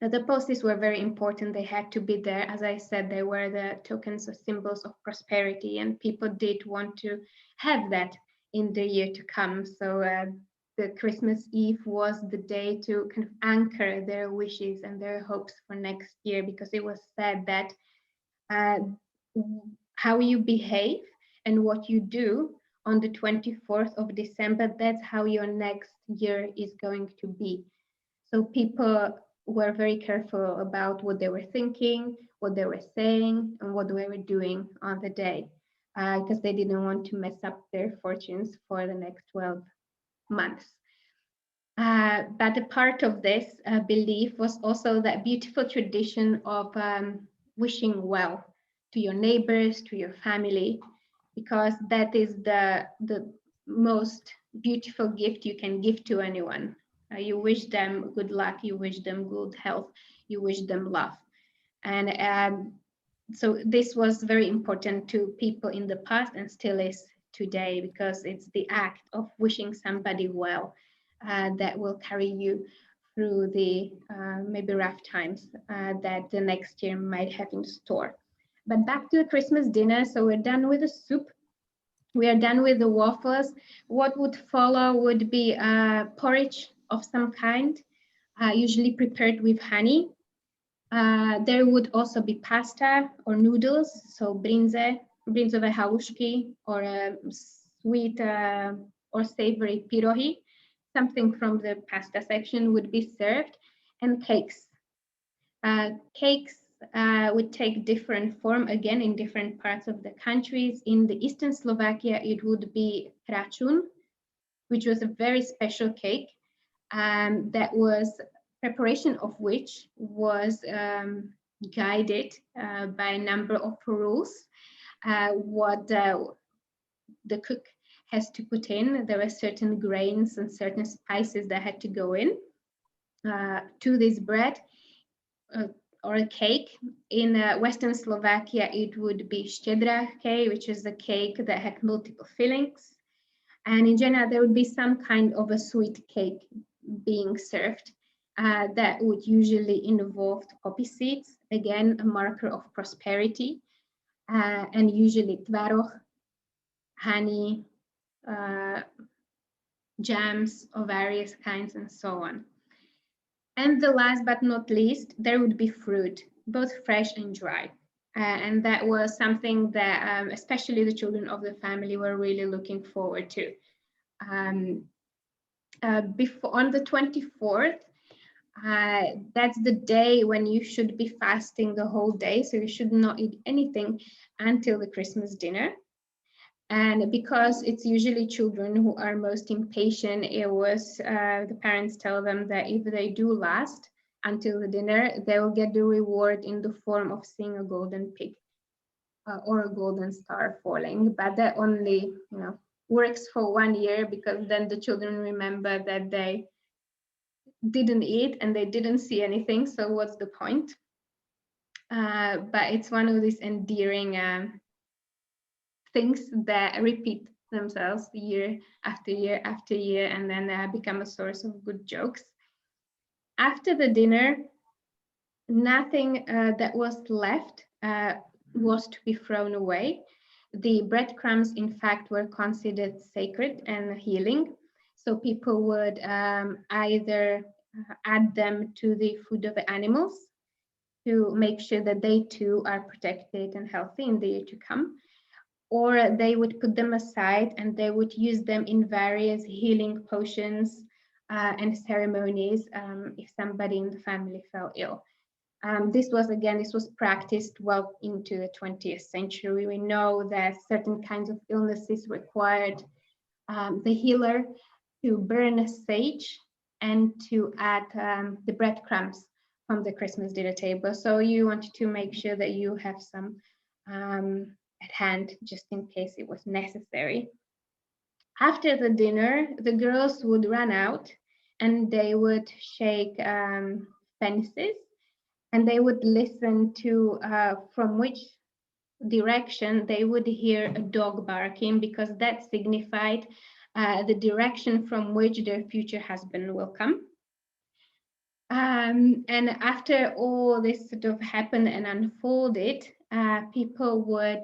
The posties were very important. They had to be there. As I said, they were the tokens or symbols of prosperity, and people did want to have that in the year to come. So the Christmas Eve was the day to kind of anchor their wishes and their hopes for next year, because it was said that how you behave and what you do on the 24th of December, that's how your next year is going to be. So people were very careful about what they were thinking, what they were saying, and what they were doing on the day, because they didn't want to mess up their fortunes for the next 12 months. But a part of this belief was also that beautiful tradition of wishing well to your neighbors, to your family, because that is the most beautiful gift you can give to anyone. You wish them good luck, you wish them good health, you wish them love. And so this was very important to people in the past and still is today, because it's the act of wishing somebody well that will carry you through the maybe rough times that the next year might have in store. But back to the Christmas dinner. So we're done with the soup. We are done with the waffles. What would follow would be porridge of some kind, usually prepared with honey. There would also be pasta or noodles, so brinzové halušky, or sweet or savory pyrohy. Something from the pasta section would be served, and cakes. Cakes would take different form again in different parts of the countries. In the Eastern Slovakia, it would be račun, which was a very special cake that was preparation of which was guided by a number of rules. What the cook has to put in, there were certain grains and certain spices that had to go in to this bread or a cake. In Western Slovakia, it would be štědrák, which is a cake that had multiple fillings. And in general, there would be some kind of a sweet cake being served that would usually involve poppy seeds, again, a marker of prosperity, and usually tvaroh, honey, jams of various kinds, and so on. And the last but not least, there would be fruit, both fresh and dry. And that was something that especially the children of the family were really looking forward to. Before, on the 24th, that's the day when you should be fasting the whole day, so you should not eat anything until the Christmas dinner. And because it's usually children who are most impatient, it was the parents tell them that if they do last until the dinner, they will get the reward in the form of seeing a golden pig or a golden star falling. But that only, works for 1 year, because then the children remember that they didn't eat and they didn't see anything. So what's the point? But it's one of these endearing things that repeat themselves year after year after year, and then become a source of good jokes. After the dinner, nothing that was left was to be thrown away. The breadcrumbs, in fact, were considered sacred and healing. So people would either add them to the food of the animals to make sure that they too are protected and healthy in the year to come, or they would put them aside and they would use them in various healing potions and ceremonies if somebody in the family fell ill. This was practiced well into the 20th century. We know that certain kinds of illnesses required the healer to burn a sage and to add the breadcrumbs from the Christmas dinner table. So you wanted to make sure that you have some at hand just in case it was necessary. After the dinner, the girls would run out and they would shake fences and they would listen to from which direction they would hear a dog barking, because that signified the direction from which their future husband will come. And after all this sort of happened and unfolded, people would,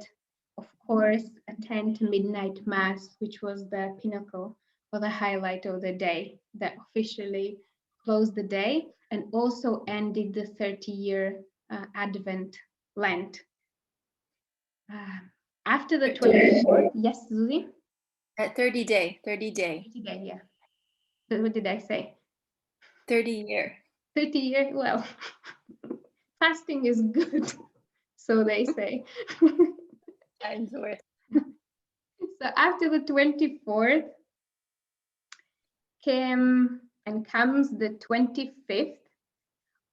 of course, attend midnight mass, which was the pinnacle or the highlight of the day that officially closed the day and also ended the 30-year Advent Lent. After the 24th, yes, Zuzi? 30 day. 30 day, yeah. What did I say? 30 year. 30 year, well, fasting is good, so they say. Time's worth. So after the 24th comes the 25th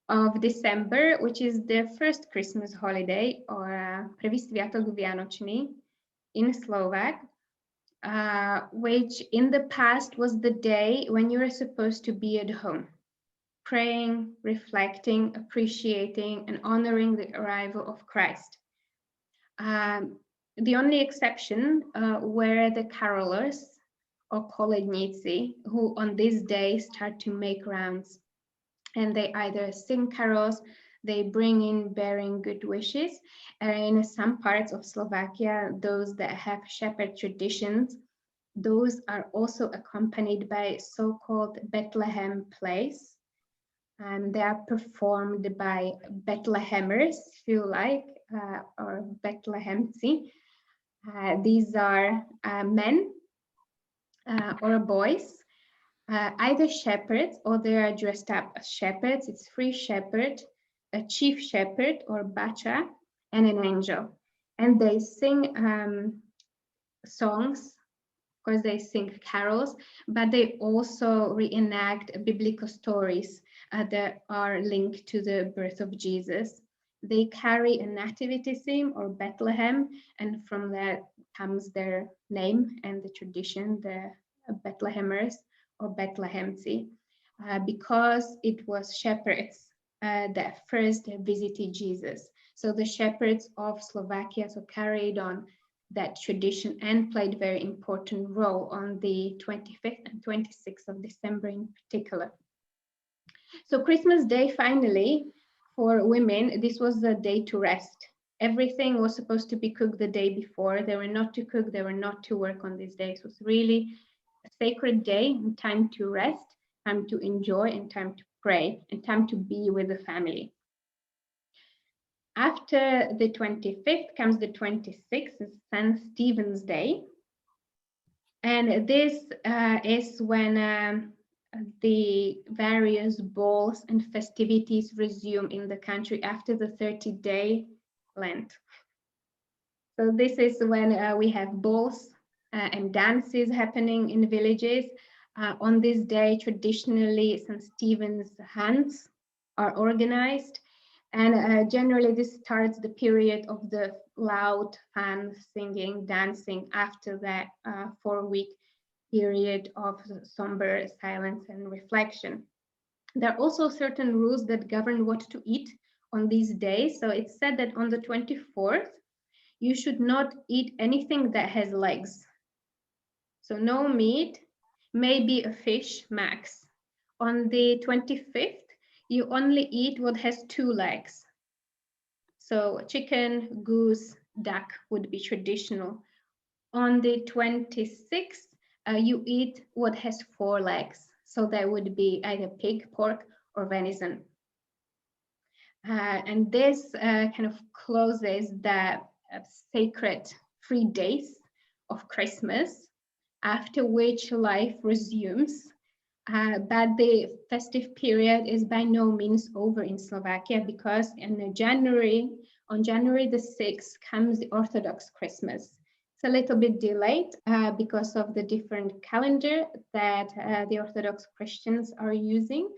of December, which is the first Christmas holiday, or Prvý sviatok Vianočný in Slovak, which in the past was the day when you were supposed to be at home, praying, reflecting, appreciating, and honoring the arrival of Christ. The only exception were the carolers or koledníci, who on this day start to make rounds. And they either sing carols, they bring in bearing good wishes. And in some parts of Slovakia, those that have shepherd traditions, those are also accompanied by so-called Bethlehem plays. And they are performed by Bethlehemers, if you like, or Bethlehemci. These are men or boys, either shepherds or they are dressed up as shepherds. It's free shepherd, a chief shepherd or bacha, and an angel. And they sing songs, of course they sing carols, but they also reenact biblical stories that are linked to the birth of Jesus. They carry a nativity theme or Bethlehem, and from that comes their name and the tradition, the Bethlehemers or Bethlehemci, because it was shepherds that first visited Jesus. So the shepherds of Slovakia carried on that tradition and played a very important role on the 25th and 26th of December in particular. So Christmas Day, finally, for women, this was a day to rest. Everything was supposed to be cooked the day before. They were not to cook, they were not to work on this day. So it was really a sacred day and time to rest, time to enjoy, and time to pray, and time to be with the family. After the 25th comes the 26th, St. Stephen's Day. And this is when the various balls and festivities resume in the country after the 30-day Lent. So this is when we have balls and dances happening in villages. On this day, traditionally, St. Stephen's hunts are organized. And generally, this starts the period of the loud, fun, singing, dancing after that 4-week period of somber silence and reflection. There are also certain rules that govern what to eat on these days. So it's said that on the 24th, you should not eat anything that has legs. So no meat, maybe a fish max. On the 25th, you only eat what has 2 legs. So chicken, goose, duck would be traditional. On the 26th, you eat what has 4 legs. So that would be either pig, pork, or venison. And this kind of closes the sacred 3 days of Christmas, after which life resumes. But the festive period is by no means over in Slovakia, because on January the 6th comes the Orthodox Christmas. It's a little bit delayed because of the different calendar that the Orthodox Christians are using,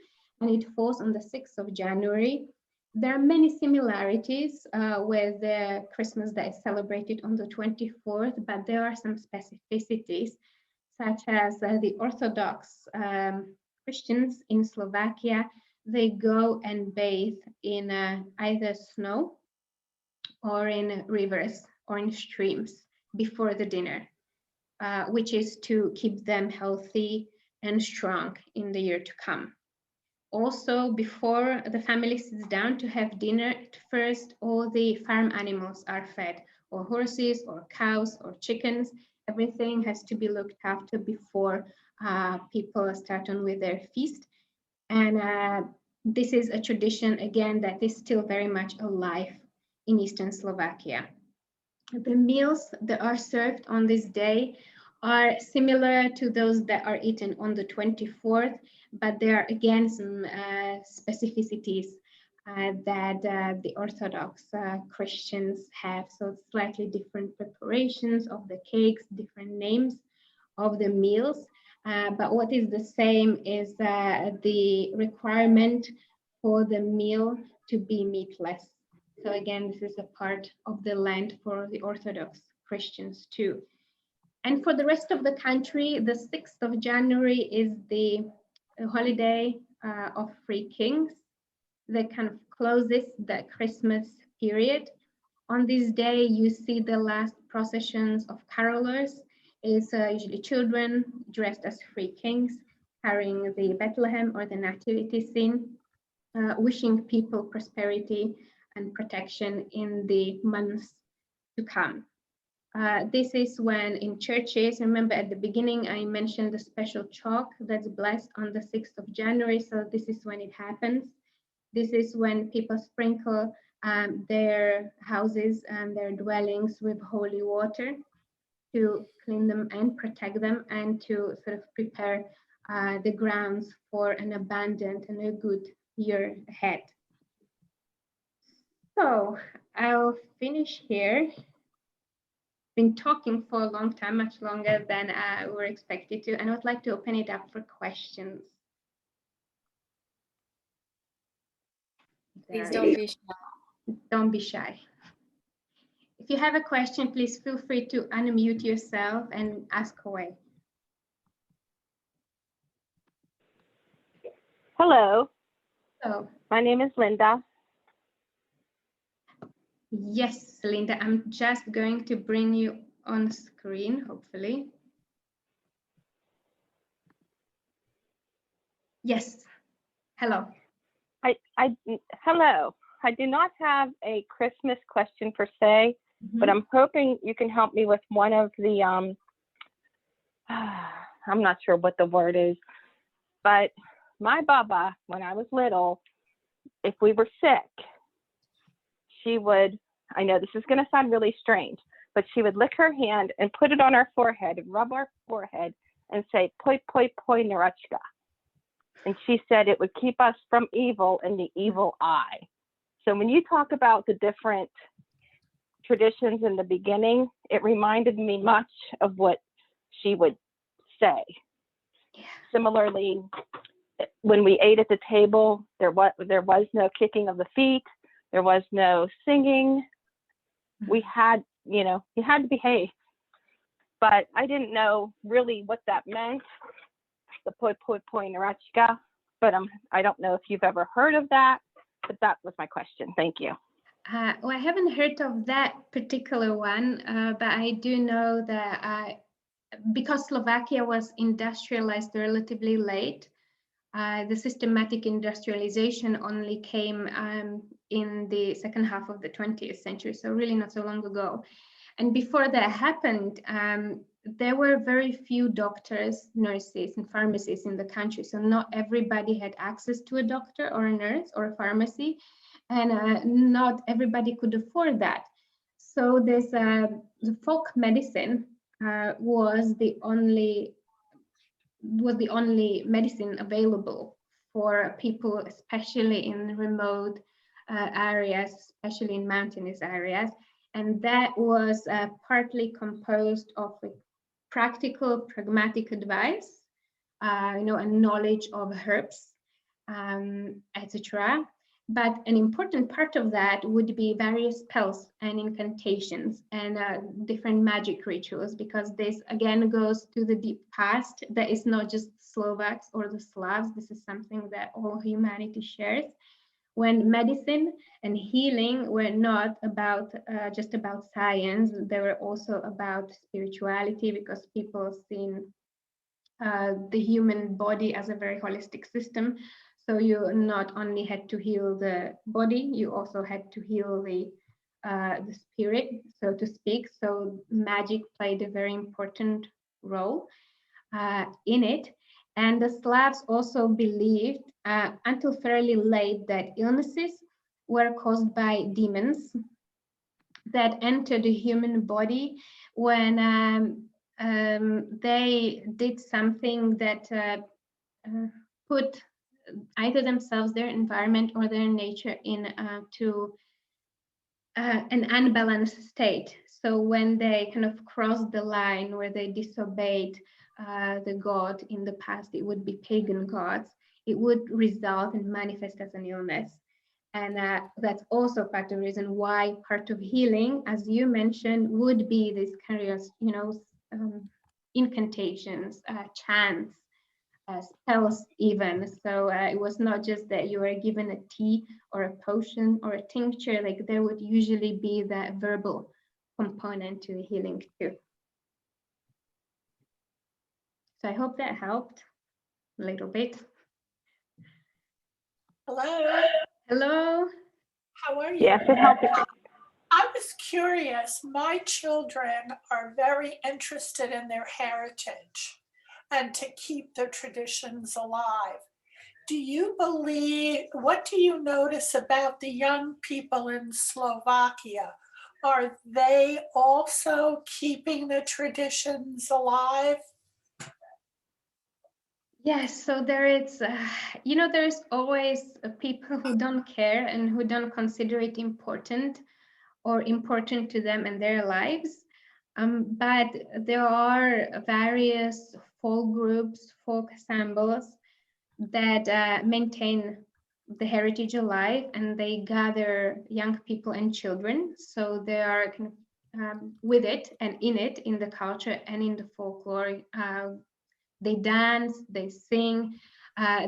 and it falls on the 6th of January. There are many similarities with the Christmas that is celebrated on the 24th, but there are some specificities, such as the Orthodox Christians in Slovakia. They go and bathe in either snow or in rivers or in streams before the dinner, which is to keep them healthy and strong in the year to come. Also, before the family sits down to have dinner, at first all the farm animals are fed, or horses, or cows, or chickens. Everything has to be looked after before people start on with their feast. And this is a tradition, again, that is still very much alive in Eastern Slovakia. The meals that are served on this day are similar to those that are eaten on the 24th, but there are again some specificities that the Orthodox Christians have. So slightly different preparations of the cakes, different names of the meals. But what is the same is the requirement for the meal to be meatless. So again, this is a part of the Lent for the Orthodox Christians too. And for the rest of the country, the 6th of January is the holiday of Three Kings that kind of closes the Christmas period. On this day, you see the last processions of carolers. It's usually children dressed as three kings, carrying the Bethlehem or the nativity scene, wishing people prosperity and protection in the months to come. This is when in churches, remember at the beginning I mentioned the special chalk that's blessed on the 6th of January, so this is when it happens. This is when people sprinkle their houses and their dwellings with holy water to clean them and protect them, and to sort of prepare the grounds for an abundant and a good year ahead. So I'll finish here. Been talking for a long time, much longer than we were expected to, and I would like to open it up for questions. Please don't be shy. Don't be shy. If you have a question, please feel free to unmute yourself and ask away. Hello. So, my name is Linda. Yes, Linda, I'm just going to bring you on screen, hopefully. Yes, hello. Hello. I do not have a Christmas question per se, but I'm hoping you can help me with one of the, I'm not sure what the word is, but my baba, when I was little, if we were sick, she would, I know this is going to sound really strange, but she would lick her hand and put it on our forehead and rub our forehead and say, poi, poi, poi, narachka. And she said it would keep us from evil and the evil eye. So when you talk about the different traditions in the beginning, it reminded me much of what she would say. Yeah. Similarly, when we ate at the table, there was no kicking of the feet. There was no singing. We had, you had to behave. But I didn't know really what that meant, the poi poi poi narachka, but I don't know if you've ever heard of that, but that was my question. Thank you. Well, I haven't heard of that particular one, but I do know that because Slovakia was industrialized relatively late, the systematic industrialization only came in the second half of the 20th century, so really not so long ago. And before that happened, there were very few doctors, nurses, and pharmacists in the country. So not everybody had access to a doctor or a nurse or a pharmacy, and not everybody could afford that. So this the folk medicine was the only medicine available for people, especially in remote areas, especially in mountainous areas. And that was partly composed of practical, pragmatic advice, and knowledge of herbs, etc. But an important part of that would be various spells and incantations and different magic rituals, because this again goes to the deep past. That is not just Slovaks or the Slavs. This is something that all humanity shares. When medicine and healing were not about just about science, they were also about spirituality, because people seen the human body as a very holistic system. So you not only had to heal the body, you also had to heal the spirit, so to speak. So magic played a very important role in it. And the Slavs also believed until fairly late that illnesses were caused by demons that enter the human body when they did something that put either themselves, their environment, or their nature in to an unbalanced state. So when they kind of crossed the line where they disobeyed the god, in the past it would be pagan gods, it would result and manifest as an illness. And that's also part of the reason why part of healing, as you mentioned, would be this kind of, incantations, chants, spells even. So it was not just that you were given a tea or a potion or a tincture, like there would usually be that verbal component to the healing too. So I hope that helped a little bit. Hello, Hello. how are you? Yes, it helps. I was curious. My children are very interested in their heritage and to keep the traditions alive. What do you notice about the young people in Slovakia? Are they also keeping the traditions alive? Yes, so there is, there's always people who don't care and who don't consider it important or important to them and their lives. But there are various folk groups, folk assemblies that maintain the heritage alive, and they gather young people and children. So they are kind of with it and in it, in the culture and in the folklore. They dance, they sing,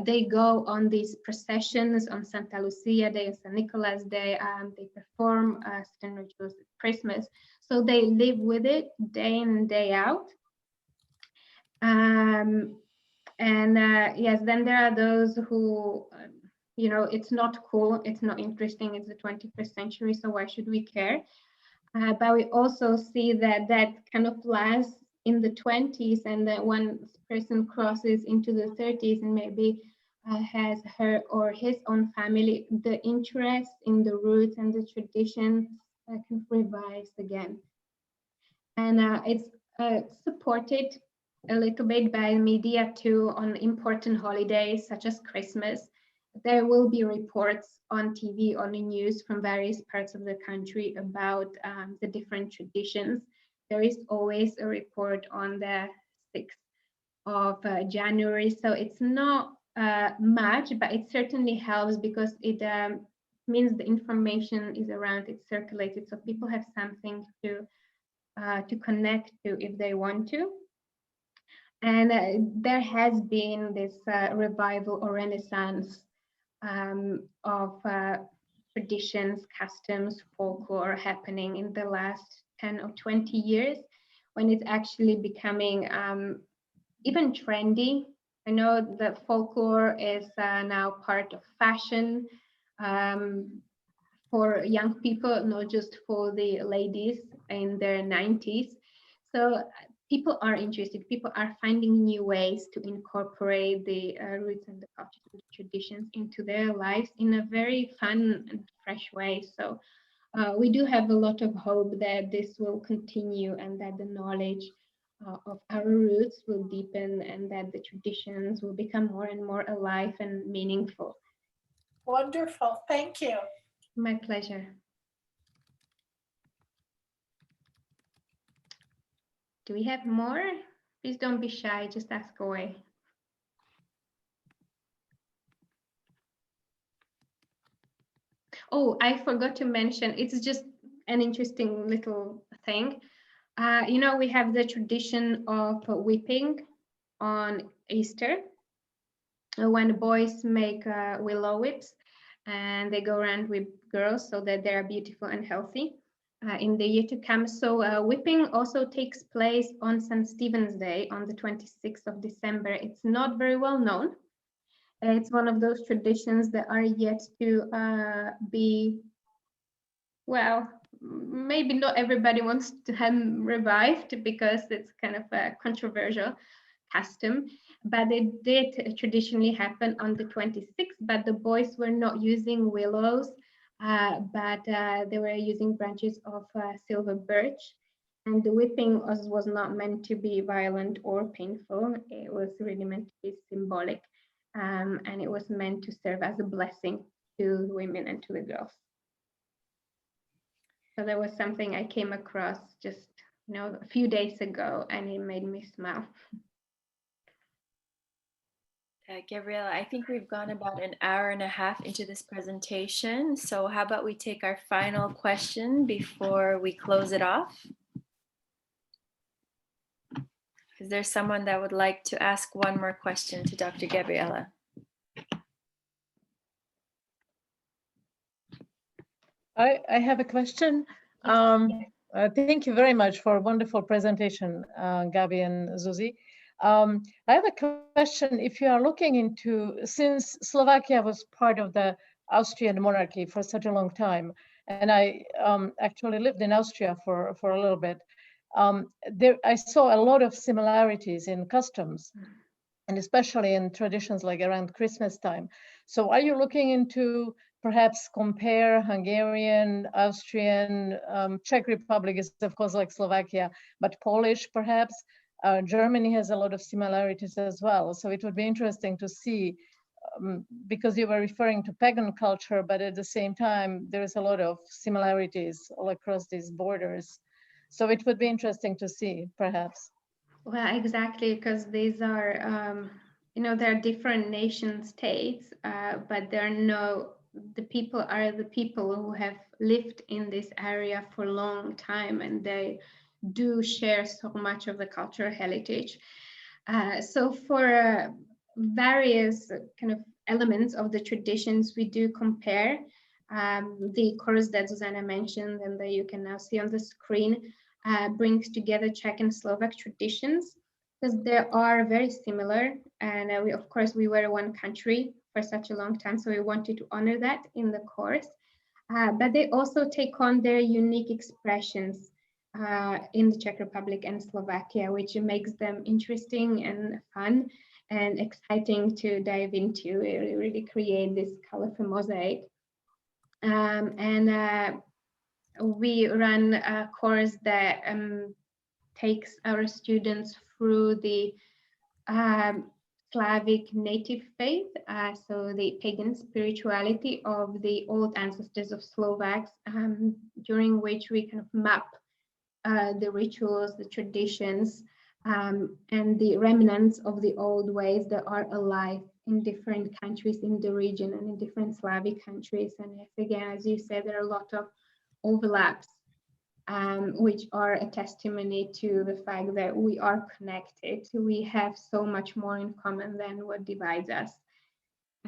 they go on these processions on Santa Lucia Day and St. Nicholas Day. They perform certain rituals at Christmas. So they live with it day in and day out. Yes, then there are those who, it's not cool, it's not interesting, it's the 21st century, so why should we care? But we also see that kind of lasts in the 20s, and that one person crosses into the 30s and maybe has her or his own family, the interest in the roots and the traditions kind of revives again. And it's supported a little bit by media too on important holidays such as Christmas. There will be reports on TV, on the news from various parts of the country about the different traditions. There is always a report on the 6th of January. So it's not much, but it certainly helps because it means the information is around, it's circulated, so people have something to connect to if they want to. And there has been this revival or renaissance of traditions, customs, folklore happening in the last 10 or 20 years, when it's actually becoming even trendy. I know that folklore is now part of fashion for young people, not just for the ladies in their 90s. So people are interested, people are finding new ways to incorporate the roots and the culture and the traditions into their lives in a very fun and fresh way. So we do have a lot of hope that this will continue and that the knowledge of our roots will deepen and that the traditions will become more and more alive and meaningful. Wonderful. Thank you. My pleasure. Do we have more? Please don't be shy, just ask away. Oh, I forgot to mention, it's just an interesting little thing. You know, we have the tradition of whipping on Easter when boys make willow whips and they go around with girls so that they're beautiful and healthy in the year to come. So whipping also takes place on St. Stephen's Day on the 26th of December. It's not very well known. It's one of those traditions that are yet to be, well, maybe not everybody wants to have revived because it's kind of a controversial custom, but it did traditionally happen on the 26th, but the boys were not using willows, but they were using branches of silver birch. And the whipping was not meant to be violent or painful. It was really meant to be symbolic. And it was meant to serve as a blessing to the women and to the girls. So that was something I came across just, you know, a few days ago, and it made me smile. Gabriela, I think we've gone about an hour and a half into this presentation. So how about we take our final question before we close it off? Is there someone that would like to ask one more question to Dr. Gabriela? I have a question. Thank you very much for a wonderful presentation, Gabi and Zuzi. I have a question. If you are looking into, since Slovakia was part of the Austrian monarchy for such a long time, and I actually lived in Austria for a little bit, I saw a lot of similarities in customs, and especially in traditions like around Christmas time. So are you looking into perhaps compare Hungarian, Austrian, Czech Republic is of course like Slovakia, but Polish perhaps? Germany has a lot of similarities as well. So it would be interesting to see, because you were referring to pagan culture, but at the same time, there is a lot of similarities all across these borders. So it would be interesting to see, perhaps. Well, exactly, because these are, you know, they're different nation states, but the people are the people who have lived in this area for a long time, and they do share so much of the cultural heritage. So for various kind of elements of the traditions, we do compare the chorus that Zuzana mentioned and that you can now see on the screen. Brings together Czech and Slovak traditions because they are very similar, and we, of course, we were one country for such a long time, so we wanted to honor that in the course. But they also take on their unique expressions in the Czech Republic and Slovakia, which makes them interesting and fun and exciting to dive into. We really create this colorful mosaic. We run a course that takes our students through the Slavic native faith, so the pagan spirituality of the old ancestors of Slovaks, during which we kind of map the rituals, the traditions, and the remnants of the old ways that are alive in different countries in the region and in different Slavic countries. And again, as you said, there are a lot of overlaps, which are a testimony to the fact that we are connected. We have so much more in common than what divides us.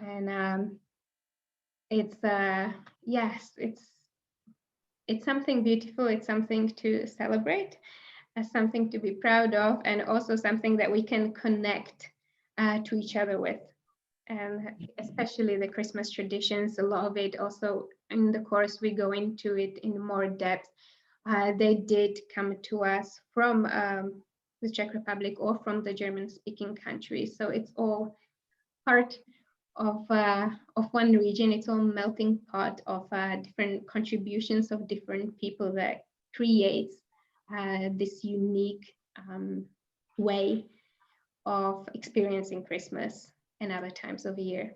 And it's yes, it's something beautiful. It's something to celebrate, something to be proud of, and also something that we can connect to each other with. And especially the Christmas traditions, a lot of it also in the course we go into it in more depth. They did come to us from the Czech Republic or from the German-speaking countries. So it's all part of one region. It's all melting pot of different contributions of different people that creates this unique way of experiencing Christmas and other times of year.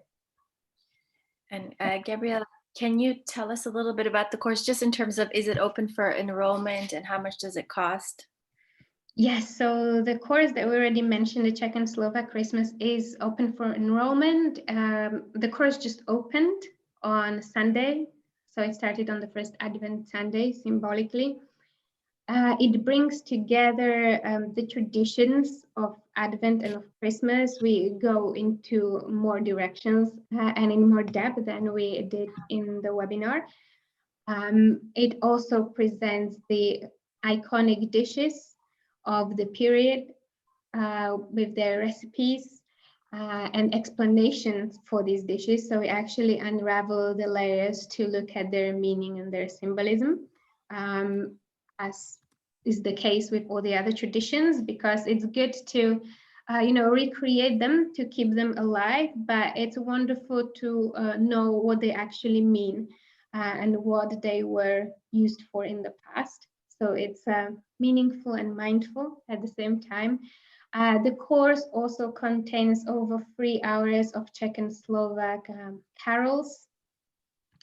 And Gabriela, can you tell us a little bit about the course, just in terms of, is it open for enrollment and how much does it cost? Yes, so the course that we already mentioned, the Czech and Slovak Christmas, is open for enrollment. The course just opened on Sunday, so it started on the first Advent Sunday, symbolically. It brings together the traditions of Advent and of Christmas. We go into more directions and in more depth than we did in the webinar. It also presents the iconic dishes of the period with their recipes and explanations for these dishes. So we actually unravel the layers to look at their meaning and their symbolism, as is the case with all the other traditions, because it's good to recreate them, to keep them alive, but it's wonderful to know what they actually mean and what they were used for in the past. So it's meaningful and mindful at the same time. The course also contains over 3 hours of Czech and Slovak carols.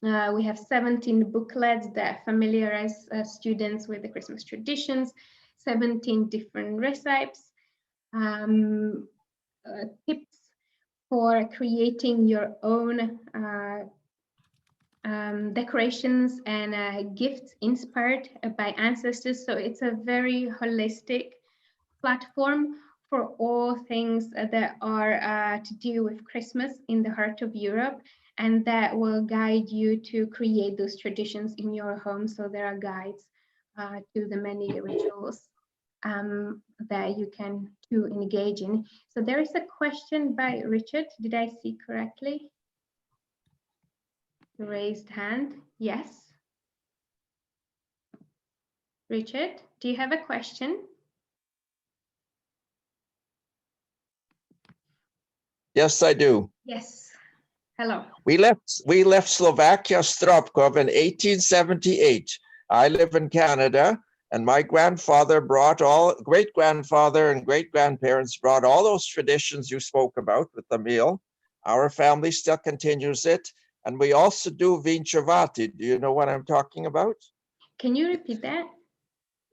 We have 17 booklets that familiarize students with the Christmas traditions, 17 different recipes, tips for creating your own decorations and gifts inspired by ancestors. So it's a very holistic platform for all things that are to do with Christmas in the heart of Europe, and that will guide you to create those traditions in your home. So there are guides to the many rituals that you can engage in. So there is a question by Richard. Did I see correctly? Raised hand. Yes. Richard, do you have a question? Yes, I do. Yes. Hello. We left Slovakia, Stropkov in 1878. I live in Canada, and my grandfather great-grandfather and great-grandparents brought all those traditions you spoke about with the meal. Our family still continues it, and we also do vincevati. Do you know what I'm talking about? Can you repeat that?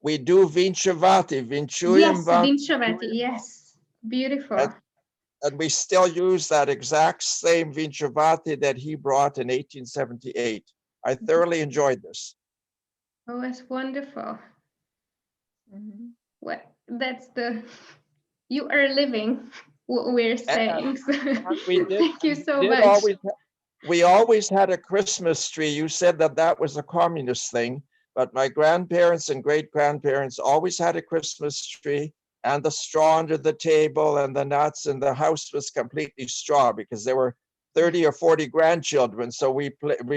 We do vincevati, Yes, vincevati. Yes, beautiful. And we still use that exact same vincevati that he brought in 1878. I thoroughly enjoyed this. Oh, it's wonderful. What? You are living what we're saying. So thank you so much. We always had a Christmas tree. You said that was a communist thing, but my grandparents and great-grandparents always had a Christmas tree, and the straw under the table and the nuts, and the house was completely straw because there were 30 or 40 grandchildren. So we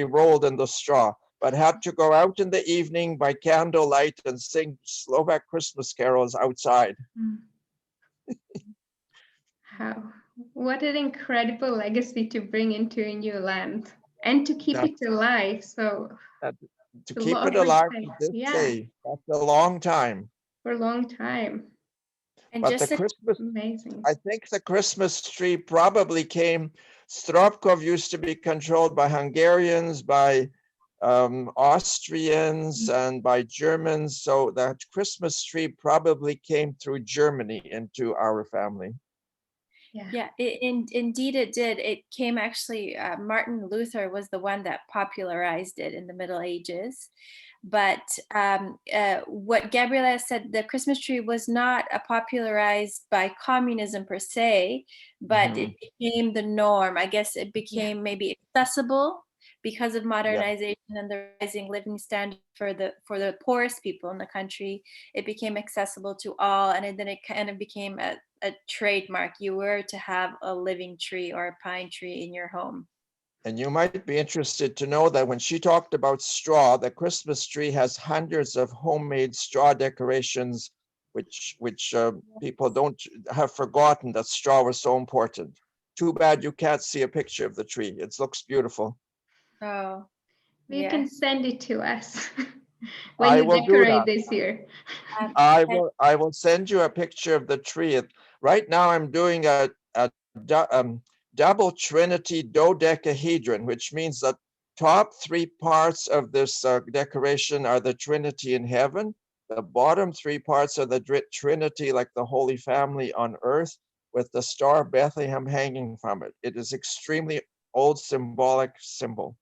rolled in the straw, but had to go out in the evening by candlelight and sing Slovak Christmas carols outside. What an incredible legacy to bring into a new land and to keep it alive. So to keep it alive to this day, that's a long time. For a long time. And but the Christmas, amazing. I think the Christmas tree probably came, Stropkov used to be controlled by Hungarians, by Austrians, and by Germans. So that Christmas tree probably came through Germany into our family. Yeah, indeed it did. It came actually, Martin Luther was the one that popularized it in the Middle Ages. But what Gabriela said, the Christmas tree was not popularized by communism per se, but it became the norm. I guess it became maybe accessible because of modernization and the rising living standard for the poorest people in the country. It became accessible to all, and then it kind of became a trademark. You were to have a living tree or a pine tree in your home. And you might be interested to know that when she talked about straw, the Christmas tree has hundreds of homemade straw decorations, which people don't have forgotten that straw was so important. Too bad you can't see a picture of the tree. It looks beautiful. Oh, You can yes. send it to us I when you will do decorate that. this year. I will send you a picture of the tree. Right now I'm doing a double trinity dodecahedron, which means that top three parts of this decoration are the Trinity in heaven. The bottom three parts are the Trinity, like the Holy Family on earth, with the star Bethlehem hanging from it. It is extremely old symbolic symbol.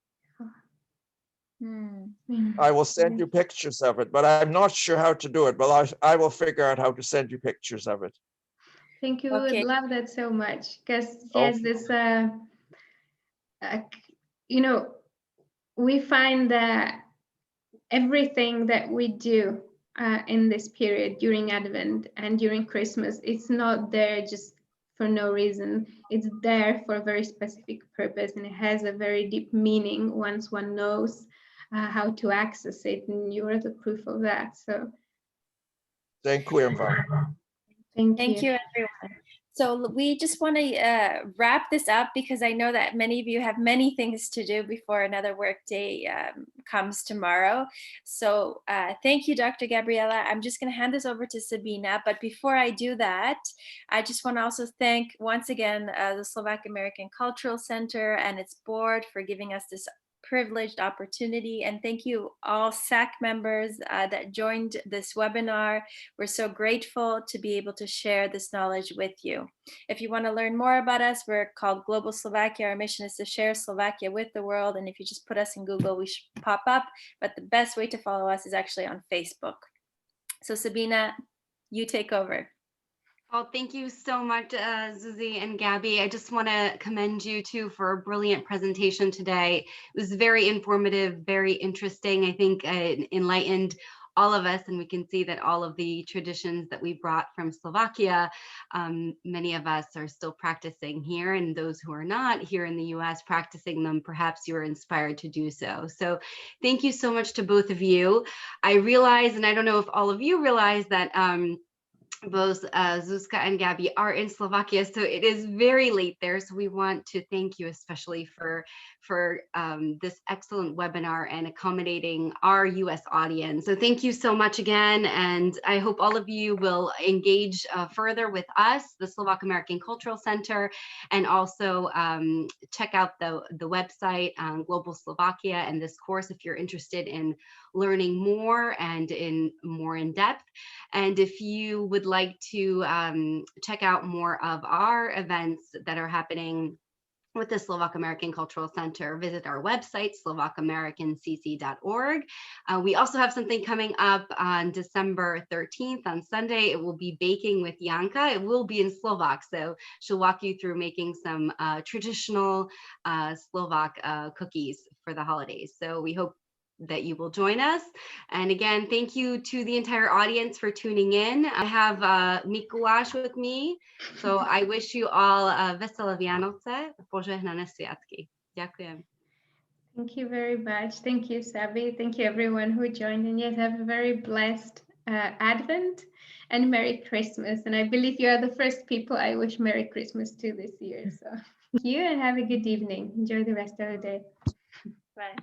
I will send you pictures of it, but I'm not sure how to do it. But I will figure out how to send you pictures of it. Thank you. Okay. Would love that so much, because yes, Okay. this you know, we find that everything that we do in this period during Advent and during Christmas, it's not there just for no reason. It's there for a very specific purpose, and it has a very deep meaning once one knows how to access it, and you are the proof of that. So Thank you, thank Thank you, everyone. So we just want to wrap this up because I know that many of you have many things to do before another work day comes tomorrow. So thank you, Dr. Gabriela. I'm just going to hand this over to Sabina. But before I do that, I just want to also thank once again the Slovak-American Cultural Center and its board for giving us this privileged opportunity. And thank you all SAC members that joined this webinar. We're so grateful to be able to share this knowledge with you. If you want to learn more about us, we're called Global Slovakia. Our mission is to share Slovakia with the world. And if you just put us in Google, we should pop up. But the best way to follow us is actually on Facebook. So Sabina, you take over. Well, thank you so much, Zuzi and Gabby. I just want to commend you too for a brilliant presentation today. It was very informative, very interesting. I think it enlightened all of us, and we can see that all of the traditions that we brought from Slovakia, many of us are still practicing here, and those who are not here in the US practicing them, perhaps you are inspired to do so. So thank you so much to both of you. I realize, and I don't know if all of you realize that both Zuzka and Gabby are in Slovakia, so it is very late there. So we want to thank you especially for this excellent webinar and accommodating our US audience. So thank you so much again, and I hope all of you will engage further with us, the Slovak-American Cultural Center, and also check out the website, Global Slovakia, and this course if you're interested in learning more and more in depth. And if you would like to check out more of our events that are happening with the Slovak-American Cultural Center, visit our website, slovak-americancc.org. We also have something coming up on December 13th on Sunday. It will be Baking with Janka. It will be in Slovak, so she'll walk you through making some traditional Slovak cookies for the holidays. So we hope that you will join us. And again, thank you to the entire audience for tuning in. I have Mikuláš with me, so I wish you all veselé Vianoce, požehnané sviatky. Ďakujem. Thank you very much. Thank you, Sabi. Thank you, everyone who joined. And yes, have a very blessed Advent and Merry Christmas. And I believe you are the first people I wish Merry Christmas to this year. So thank you and have a good evening. Enjoy the rest of the day. Bye.